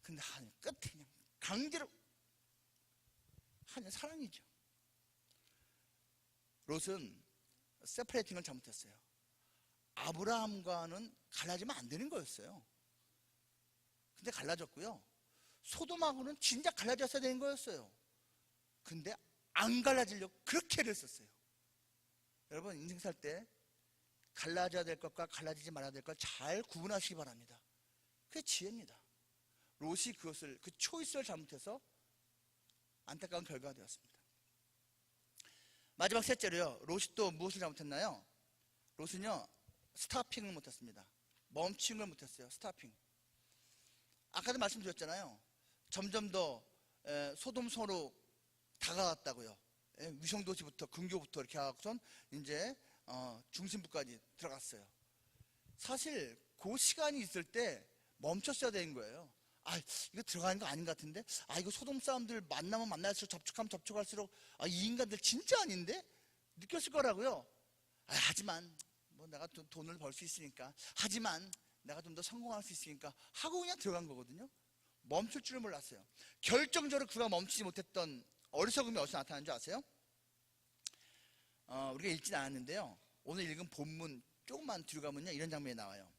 근데 하나님 끝에 그냥 강제로, 하나님 사랑이죠. 롯은 세퍼레이팅을 잘못했어요. 아브라함과는 갈라지면 안 되는 거였어요. 근데 갈라졌고요, 소돔하고는 진짜 갈라졌어야 되는 거였어요. 근데 안 갈라지려고 그렇게 애를 썼어요. 여러분, 인생 살 때 갈라져야 될 것과 갈라지지 말아야 될 것 잘 구분하시기 바랍니다. 그게 지혜입니다. 롯이 그 초이스를 잘못해서 안타까운 결과가 되었습니다. 마지막 셋째로요, 롯이 또 무엇을 잘못했나요? 롯은요, 스타핑을 못했습니다. 멈추는 걸 못했어요. 스타핑. 아까도 말씀드렸잖아요. 점점 더 소돔성으로 다가갔다고요. 위성도시부터, 근교부터 이렇게 하고선 이제 중심부까지 들어갔어요. 사실 그 시간이 있을 때 멈췄어야 되는 거예요. 이거 들어가는 거 아닌 것 같은데, 이거 소돔 사람들 만나면 만날수록, 접촉하면 접촉할수록, 이 인간들 진짜 아닌데? 느꼈을 거라고요. 하지만 뭐 내가 돈을 벌 수 있으니까, 하지만 내가 좀 더 성공할 수 있으니까 하고 그냥 들어간 거거든요. 멈출 줄을 몰랐어요. 결정적으로 그가 멈추지 못했던 어리석음이 어디서 나타나는 줄 아세요? 우리가 읽진 않았는데요, 오늘 읽은 본문 조금만 뒤로 가면요, 이런 장면이 나와요.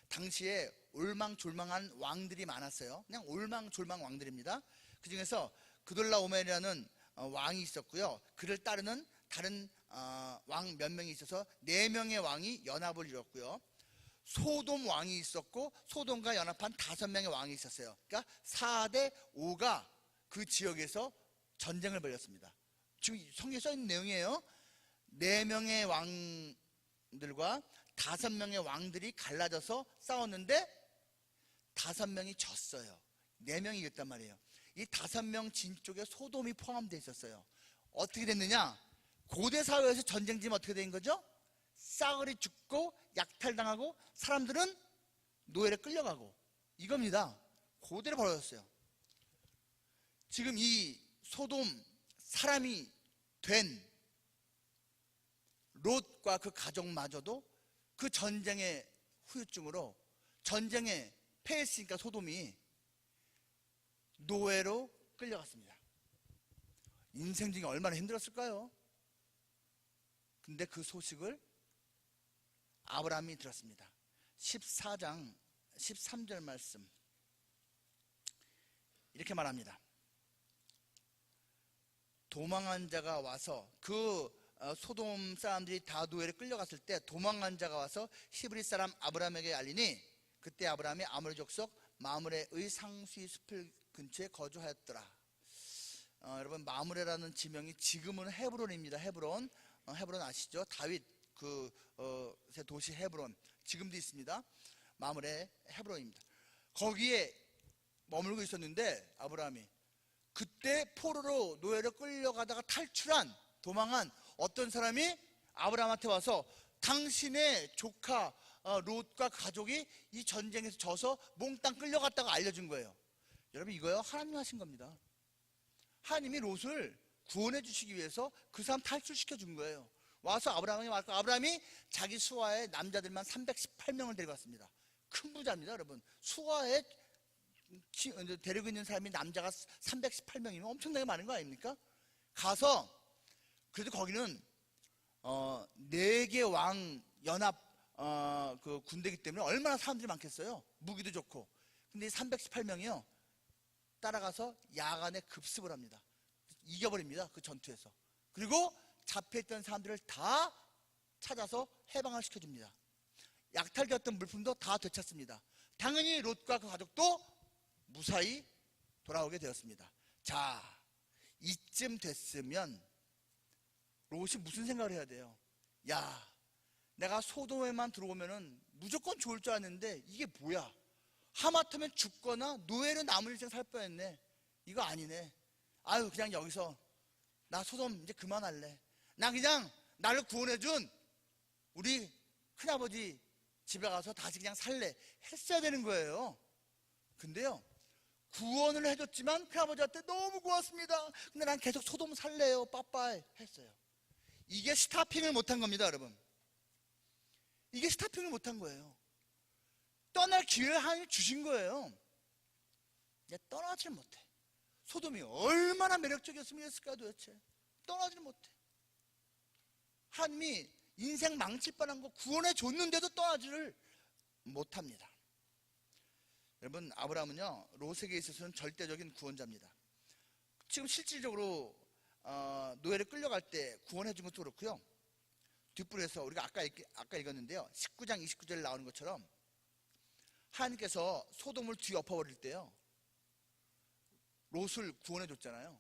당시에 올망졸망한 왕들이 많았어요. 그냥 올망졸망 왕들입니다. 그 중에서 그돌라오멜이라는 왕이 있었고요, 그를 따르는 다른 왕 몇 명이 있어서 4명의 왕이 연합을 이뤘고요, 소돔 왕이 있었고 소돔과 연합한 5명의 왕이 있었어요. 그러니까 4대 5가 그 지역에서 전쟁을 벌였습니다. 지금 성경에 써있는 내용이에요. 4명의 왕들과 5명의 왕들이 갈라져서 싸웠는데 5명이 졌어요. 4명이 이겼단 말이에요. 이 5명 진 쪽에 소돔이 포함되어 있었어요. 어떻게 됐느냐? 고대 사회에서 전쟁지면 어떻게 된 거죠? 싸그리 죽고 약탈당하고 사람들은 노예로 끌려가고, 이겁니다. 고대로 벌어졌어요. 지금 이 소돔 사람이 된 롯과 그 가족마저도 그 전쟁의 후유증으로, 전쟁에 패했으니까 소돔이 노예로 끌려갔습니다. 인생 중에 얼마나 힘들었을까요? 근데 그 소식을 아브라함이 들었습니다. 14장 13절 말씀 이렇게 말합니다. 도망한 자가 와서, 그 소돔 사람들이 다 노예로 끌려갔을 때 도망한 자가 와서 히브리 사람 아브라함에게 알리니, 그때 아브라함이 아모리 족속 마므레의 상수의 숲을 근처에 거주하였더라. 여러분, 마므레라는 지명이 지금은 헤브론입니다. 헤브론 아시죠? 다윗 도시 헤브론 지금도 있습니다. 마므레 헤브론입니다. 거기에 머물고 있었는데 아브라함이 그때 포로로 노예로 끌려가다가 도망한 어떤 사람이 아브라함한테 와서 당신의 조카 롯과 가족이 이 전쟁에서 져서 몽땅 끌려갔다가 알려준 거예요. 여러분, 이거요, 하나님 하신 겁니다. 하나님이 롯을 구원해 주시기 위해서 그 사람 탈출시켜 준 거예요. 와서 아브라함이 자기 수하에 남자들만 318명을 데리고 왔습니다. 큰 부자입니다. 여러분, 수하에 데리고 있는 사람이 남자가 318명이면 엄청나게 많은 거 아닙니까? 가서, 그래도 거기는 4개 왕 연합 그 군대이기 때문에 얼마나 사람들이 많겠어요. 무기도 좋고. 근데 이 318명이요 따라가서 야간에 급습을 합니다. 이겨버립니다. 그 전투에서. 그리고 잡혀있던 사람들을 다 찾아서 해방을 시켜줍니다. 약탈되었던 물품도 다 되찾습니다. 당연히 롯과 그 가족도 무사히 돌아오게 되었습니다. 자, 이쯤 됐으면 롯이 무슨 생각을 해야 돼요? 야, 내가 소돔에만 들어오면은 무조건 좋을 줄 알았는데 이게 뭐야? 하마터면 죽거나 노예로 남을 인생 살 뻔했네. 이거 아니네. 아유, 그냥 여기서 나 소돔 이제 그만할래. 나 그냥 나를 구원해준 우리 큰아버지 집에 가서 다시 그냥 살래 했어야 되는 거예요. 근데요, 구원을 해줬지만 큰아버지한테 너무 고맙습니다. 근데 난 계속 소돔 살래요. 빠빠이 했어요. 이게 스타핑을 못한 겁니다, 여러분. 이게 스타핑을 못한 거예요. 떠날 기회를 하나님 주신 거예요. 근데 떠나질 못해. 소돔이 얼마나 매력적이었으면 했을까 도대체. 떠나질 못해. 하나님이 인생 망칠 뻔한 거 구원해 줬는데도 떠나지를 못합니다. 여러분, 아브라함은요 롯에게 있어서는 절대적인 구원자입니다. 지금 실질적으로 노예를 끌려갈 때 구원해 준 것도 그렇고요, 뒷부분에서 우리가 아까 읽었는데요, 19장 29절에 나오는 것처럼 하나님께서 소돔을 뒤엎어버릴 때요 롯을 구원해 줬잖아요.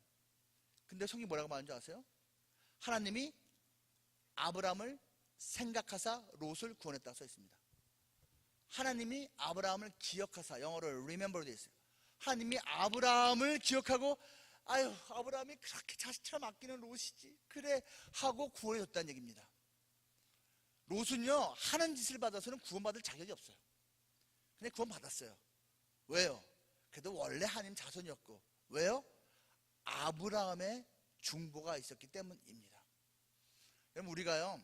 근데 성경이 뭐라고 말하는 줄 아세요? 하나님이 아브라함을 생각하사 롯을 구원했다고 써 있습니다. 하나님이 아브라함을 기억하사, 영어로 remember 되어 있어요. 하나님이 아브라함을 기억하고, 아유, 아브라함이 그렇게 자식처럼 아끼는 롯이지 그래 하고 구원해 줬다는 얘기입니다. 롯은요 하는 짓을 받아서는 구원받을 자격이 없어요. 근데 구원받았어요. 왜요? 그래도 원래 하나님 자손이었고, 왜요? 아브라함의 중보가 있었기 때문입니다. 여러분, 우리가요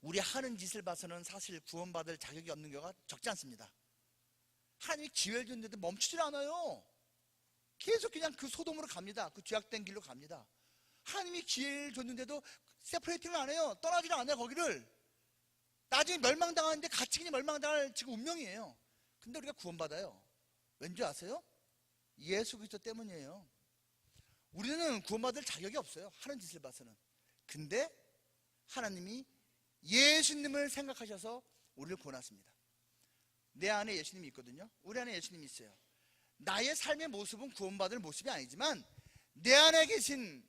우리 하는 짓을 봐서는 사실 구원받을 자격이 없는 경우가 적지 않습니다. 하나님이 기회를 줬는데도 멈추질 않아요. 계속 그냥 그 소돔으로 갑니다. 그 죄악된 길로 갑니다. 하나님이 기회를 줬는데도 세퍼레이팅을 안 해요. 떠나질 않아요, 거기를. 나중에 멸망당하는데 같이 그냥 멸망당할 지금 운명이에요. 근데 우리가 구원받아요. 왠지 아세요? 예수 그리스도 때문이에요. 우리는 구원받을 자격이 없어요, 하는 짓을 봐서는. 근데 하나님이 예수님을 생각하셔서 우리를 구원하십니다. 내 안에 예수님이 있거든요. 우리 안에 예수님이 있어요. 나의 삶의 모습은 구원받을 모습이 아니지만 내 안에 계신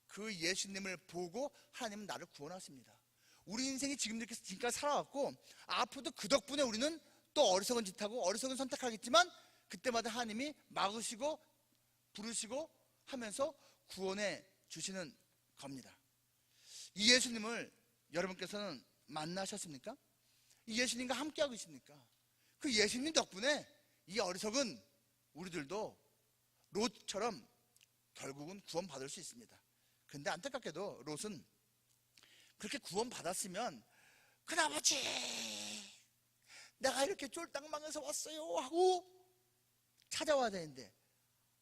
그 예수님을 보고 하나님은 나를 구원하십니다. 우리 인생이 지금까지 살아왔고, 앞으로도 그 덕분에 우리는 또 어리석은 짓하고 어리석은 선택하겠지만 그때마다 하나님이 막으시고 부르시고 하면서 구원해 주시는 겁니다. 이 예수님을 여러분께서는 만나셨습니까? 이 예수님과 함께하고 있습니까? 그 예수님 덕분에 이 어리석은 우리들도 롯처럼 결국은 구원받을 수 있습니다. 그런데 안타깝게도 롯은 그렇게 구원받았으면 큰아버지 내가 이렇게 쫄딱망해서 왔어요 하고 찾아와야 되는데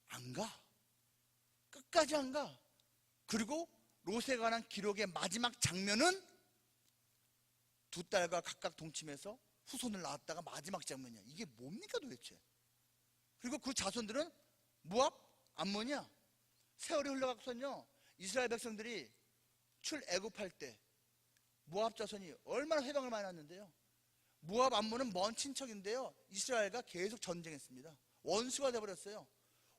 안 가. 끝까지 안 가. 그리고 롯에 관한 기록의 마지막 장면은 두 딸과 각각 동침해서 후손을 낳았다가 마지막 장면이야. 이게 뭡니까 도대체? 그리고 그 자손들은 모압, 암몬이야. 세월이 흘러가고서는요 이스라엘 백성들이 출애굽할 때 모압 자손이 얼마나 회방을 많이 났는데요, 모압, 암몬은 먼 친척인데요 이스라엘과 계속 전쟁했습니다. 원수가 되어버렸어요.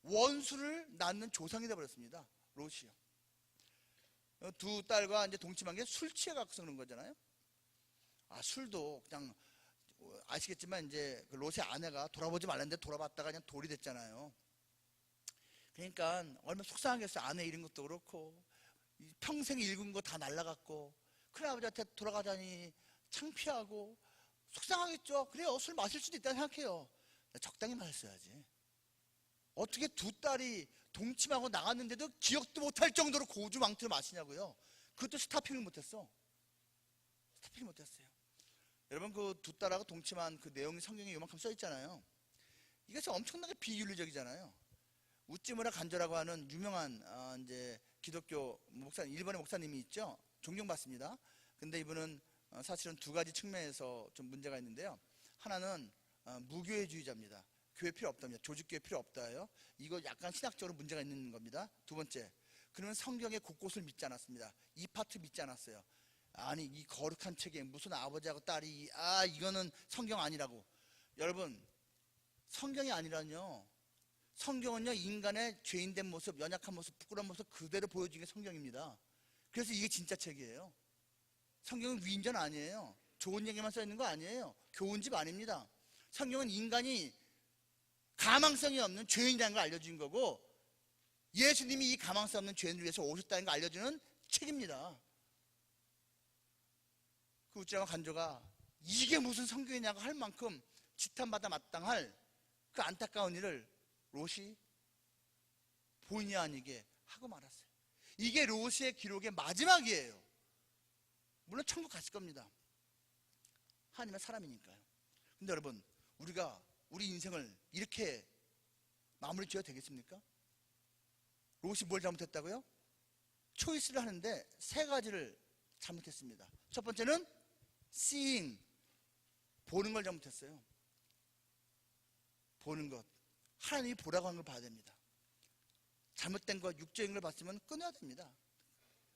원수를 낳는 조상이 되어버렸습니다, 롯이요. 두 딸과 이제 동침한 게 술 취해갖고서 그런 거잖아요. 술도 그냥 아시겠지만 이제 그 롯의 아내가 돌아보지 말랬는데 돌아봤다가 그냥 돌이 됐잖아요. 그러니까 얼마나 속상하겠어요. 아내 잃은 것도 그렇고 평생 읽은 거 다 날라갔고 큰아버지한테 돌아가자니 창피하고 속상하겠죠. 그래요, 술 마실 수도 있다고 생각해요. 적당히 마셨어야지. 어떻게 두 딸이 동침하고 나갔는데도 기억도 못할 정도로 고주망태를 마시냐고요. 그것도 스타핑을 못했어. 스타핑을 못했어요. 여러분, 그 두 딸하고 동침한 그 내용이 성경에 요만큼 써 있잖아요. 이것이 엄청나게 비윤리적이잖아요. 우찌무라 간조라고 하는 유명한 이제 기독교 목사, 일본의 목사님이 있죠. 존경받습니다. 근데 이분은 사실은 두 가지 측면에서 좀 문제가 있는데요. 하나는 무교회주의자입니다. 교회 필요 없답니다. 조직교회 필요 없다요. 이거 약간 신학적으로 문제가 있는 겁니다. 두 번째, 그는 성경의 곳곳을 믿지 않았습니다. 이 파트 믿지 않았어요. 아니, 이 거룩한 책에 무슨 아버지하고 딸이 이거는 성경 아니라고. 여러분, 성경이 아니라뇨, 성경은요, 인간의 죄인된 모습, 연약한 모습, 부끄러운 모습 그대로 보여주는 게 성경입니다. 그래서 이게 진짜 책이에요. 성경은 위인전 아니에요. 좋은 얘기만 써 있는 거 아니에요. 교훈집 아닙니다. 성경은 인간이 가망성이 없는 죄인이라는 걸 알려준 거고, 예수님이 이 가망성 없는 죄인을 위해서 오셨다는 걸 알려주는 책입니다. 그 우찌랑 간조가 이게 무슨 성경이냐고 할 만큼 지탄받아 마땅할 그 안타까운 일을 롯이 본의 아니게 하고 말았어요. 이게 롯의 기록의 마지막이에요. 물론 천국 갔을 겁니다. 하나님의 사람이니까요. 근데 여러분, 우리가 우리 인생을 이렇게 마무리 지어도 되겠습니까? 롯이 뭘 잘못했다고요? 초이스를 하는데 세 가지를 잘못했습니다. 첫 번째는 seeing, 보는 걸 잘못했어요. 보는 것, 하나님이 보라고 하는 걸 봐야 됩니다. 잘못된 것, 육적인 걸 봤으면 끊어야 됩니다.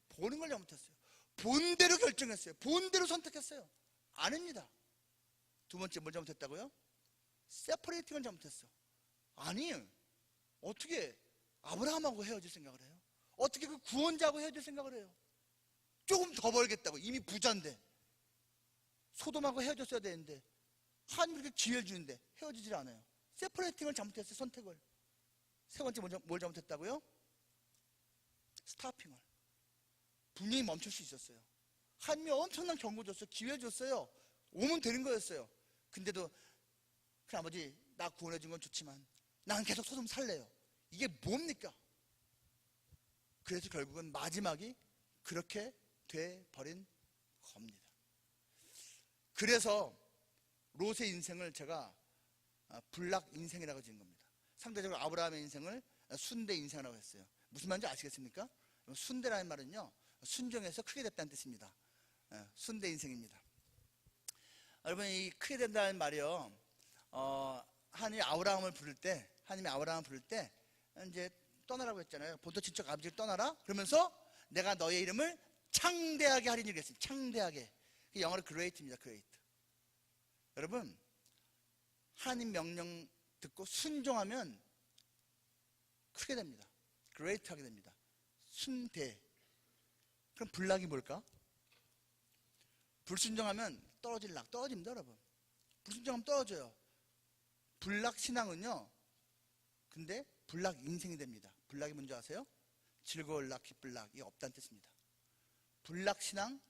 보는 걸 잘못했어요. 본대로 결정했어요. 본대로 선택했어요. 아닙니다. 두 번째 뭘 잘못했다고요? 세퍼레이팅을 잘못했어. 아니, 어떻게 아브라함하고 헤어질 생각을 해요? 어떻게 그 구원자하고 헤어질 생각을 해요? 조금 더 벌겠다고. 이미 부자인데, 소돔하고 헤어졌어야 되는데, 하나님이 이렇게 기회를 주는데 헤어지질 않아요. 세퍼레이팅을 잘못했어요. 선택을. 세 번째 뭘 잘못했다고요? 스타핑을. 분명히 멈출 수 있었어요. 하나님이 엄청난 경고 줬어요. 기회 줬어요. 오면 되는 거였어요. 근데도 그 아버지, 나 구원해 준 건 좋지만 난 계속 소돔 살래요. 이게 뭡니까? 그래서 결국은 마지막이 그렇게 돼 버린 겁니다. 그래서 롯의 인생을 제가 불락 인생이라고 지은 겁니다. 상대적으로 아브라함의 인생을 순대 인생이라고 했어요. 무슨 말인지 아시겠습니까? 순대라는 말은요, 순종해서 크게 됐다는 뜻입니다. 순대 인생입니다. 여러분, 이 크게 된다는 말이요, 하나님이 아브라함을 부를 때 이제 떠나라고 했잖아요. 본토 친척 아버지를 떠나라. 그러면서 내가 너의 이름을 창대하게 하리니 그랬어요. 창대하게. 영어로 great입니다. great. 여러분, 하나님 명령 듣고 순종하면 크게 됩니다. great 하게 됩니다. 순대. 그럼 불락이 뭘까? 불순종하면 떨어집니다, 여러분. 불순종하면 떨어져요. 불락 신앙은요, 근데 불락 인생이 됩니다. 불락이 뭔지 아세요? 즐거울 락, 기쁠 락이 없다는 뜻입니다. 불락 신앙,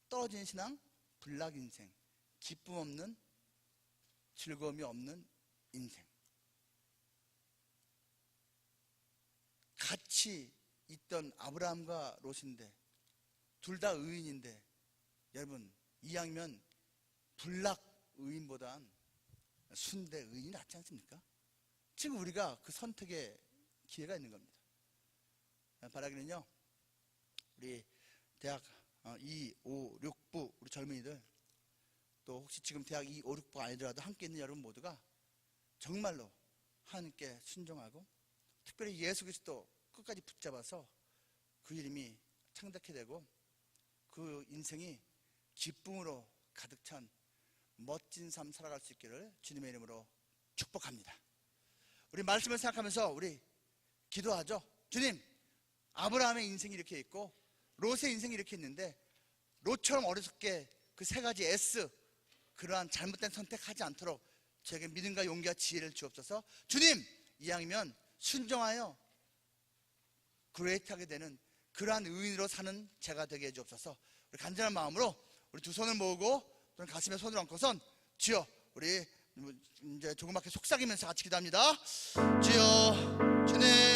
떨어진 신앙, 불락 인생. 기쁨 없는, 즐거움이 없는 인생. 같이 있던 아브라함과 롯인데 둘 다 의인인데, 여러분, 이왕이면 불락 의인보단 순대 의인이 낫지 않습니까? 지금 우리가 그 선택의 기회가 있는 겁니다. 바라기는요, 우리 대학 2, 5, 6부 우리 젊은이들, 또 혹시 지금 대학 2, 5, 6부 아니더라도 함께 있는 여러분 모두가 정말로 하나님께 순종하고, 특별히 예수 그리스도 끝까지 붙잡아서 그 이름이 창대케 되고 그 인생이 기쁨으로 가득 찬 멋진 삶 살아갈 수 있기를 주님의 이름으로 축복합니다. 우리 말씀을 생각하면서 우리 기도하죠. 주님, 아브라함의 인생이 이렇게 있고 롯의 인생이 이렇게 있는데, 롯처럼 어리석게 그 세 가지 S, 그러한 잘못된 선택하지 않도록 저에게 믿음과 용기와 지혜를 주옵소서. 주님, 이왕이면 순종하여 그레이트하게 되는 그러한 의인으로 사는 제가 되게 해주옵소서. 우리 간절한 마음으로 우리 두 손을 모으고 또는 가슴에 손을 얹고선 주여, 우리 이제 조그맣게 속삭이면서 같이 기도합니다. 주여,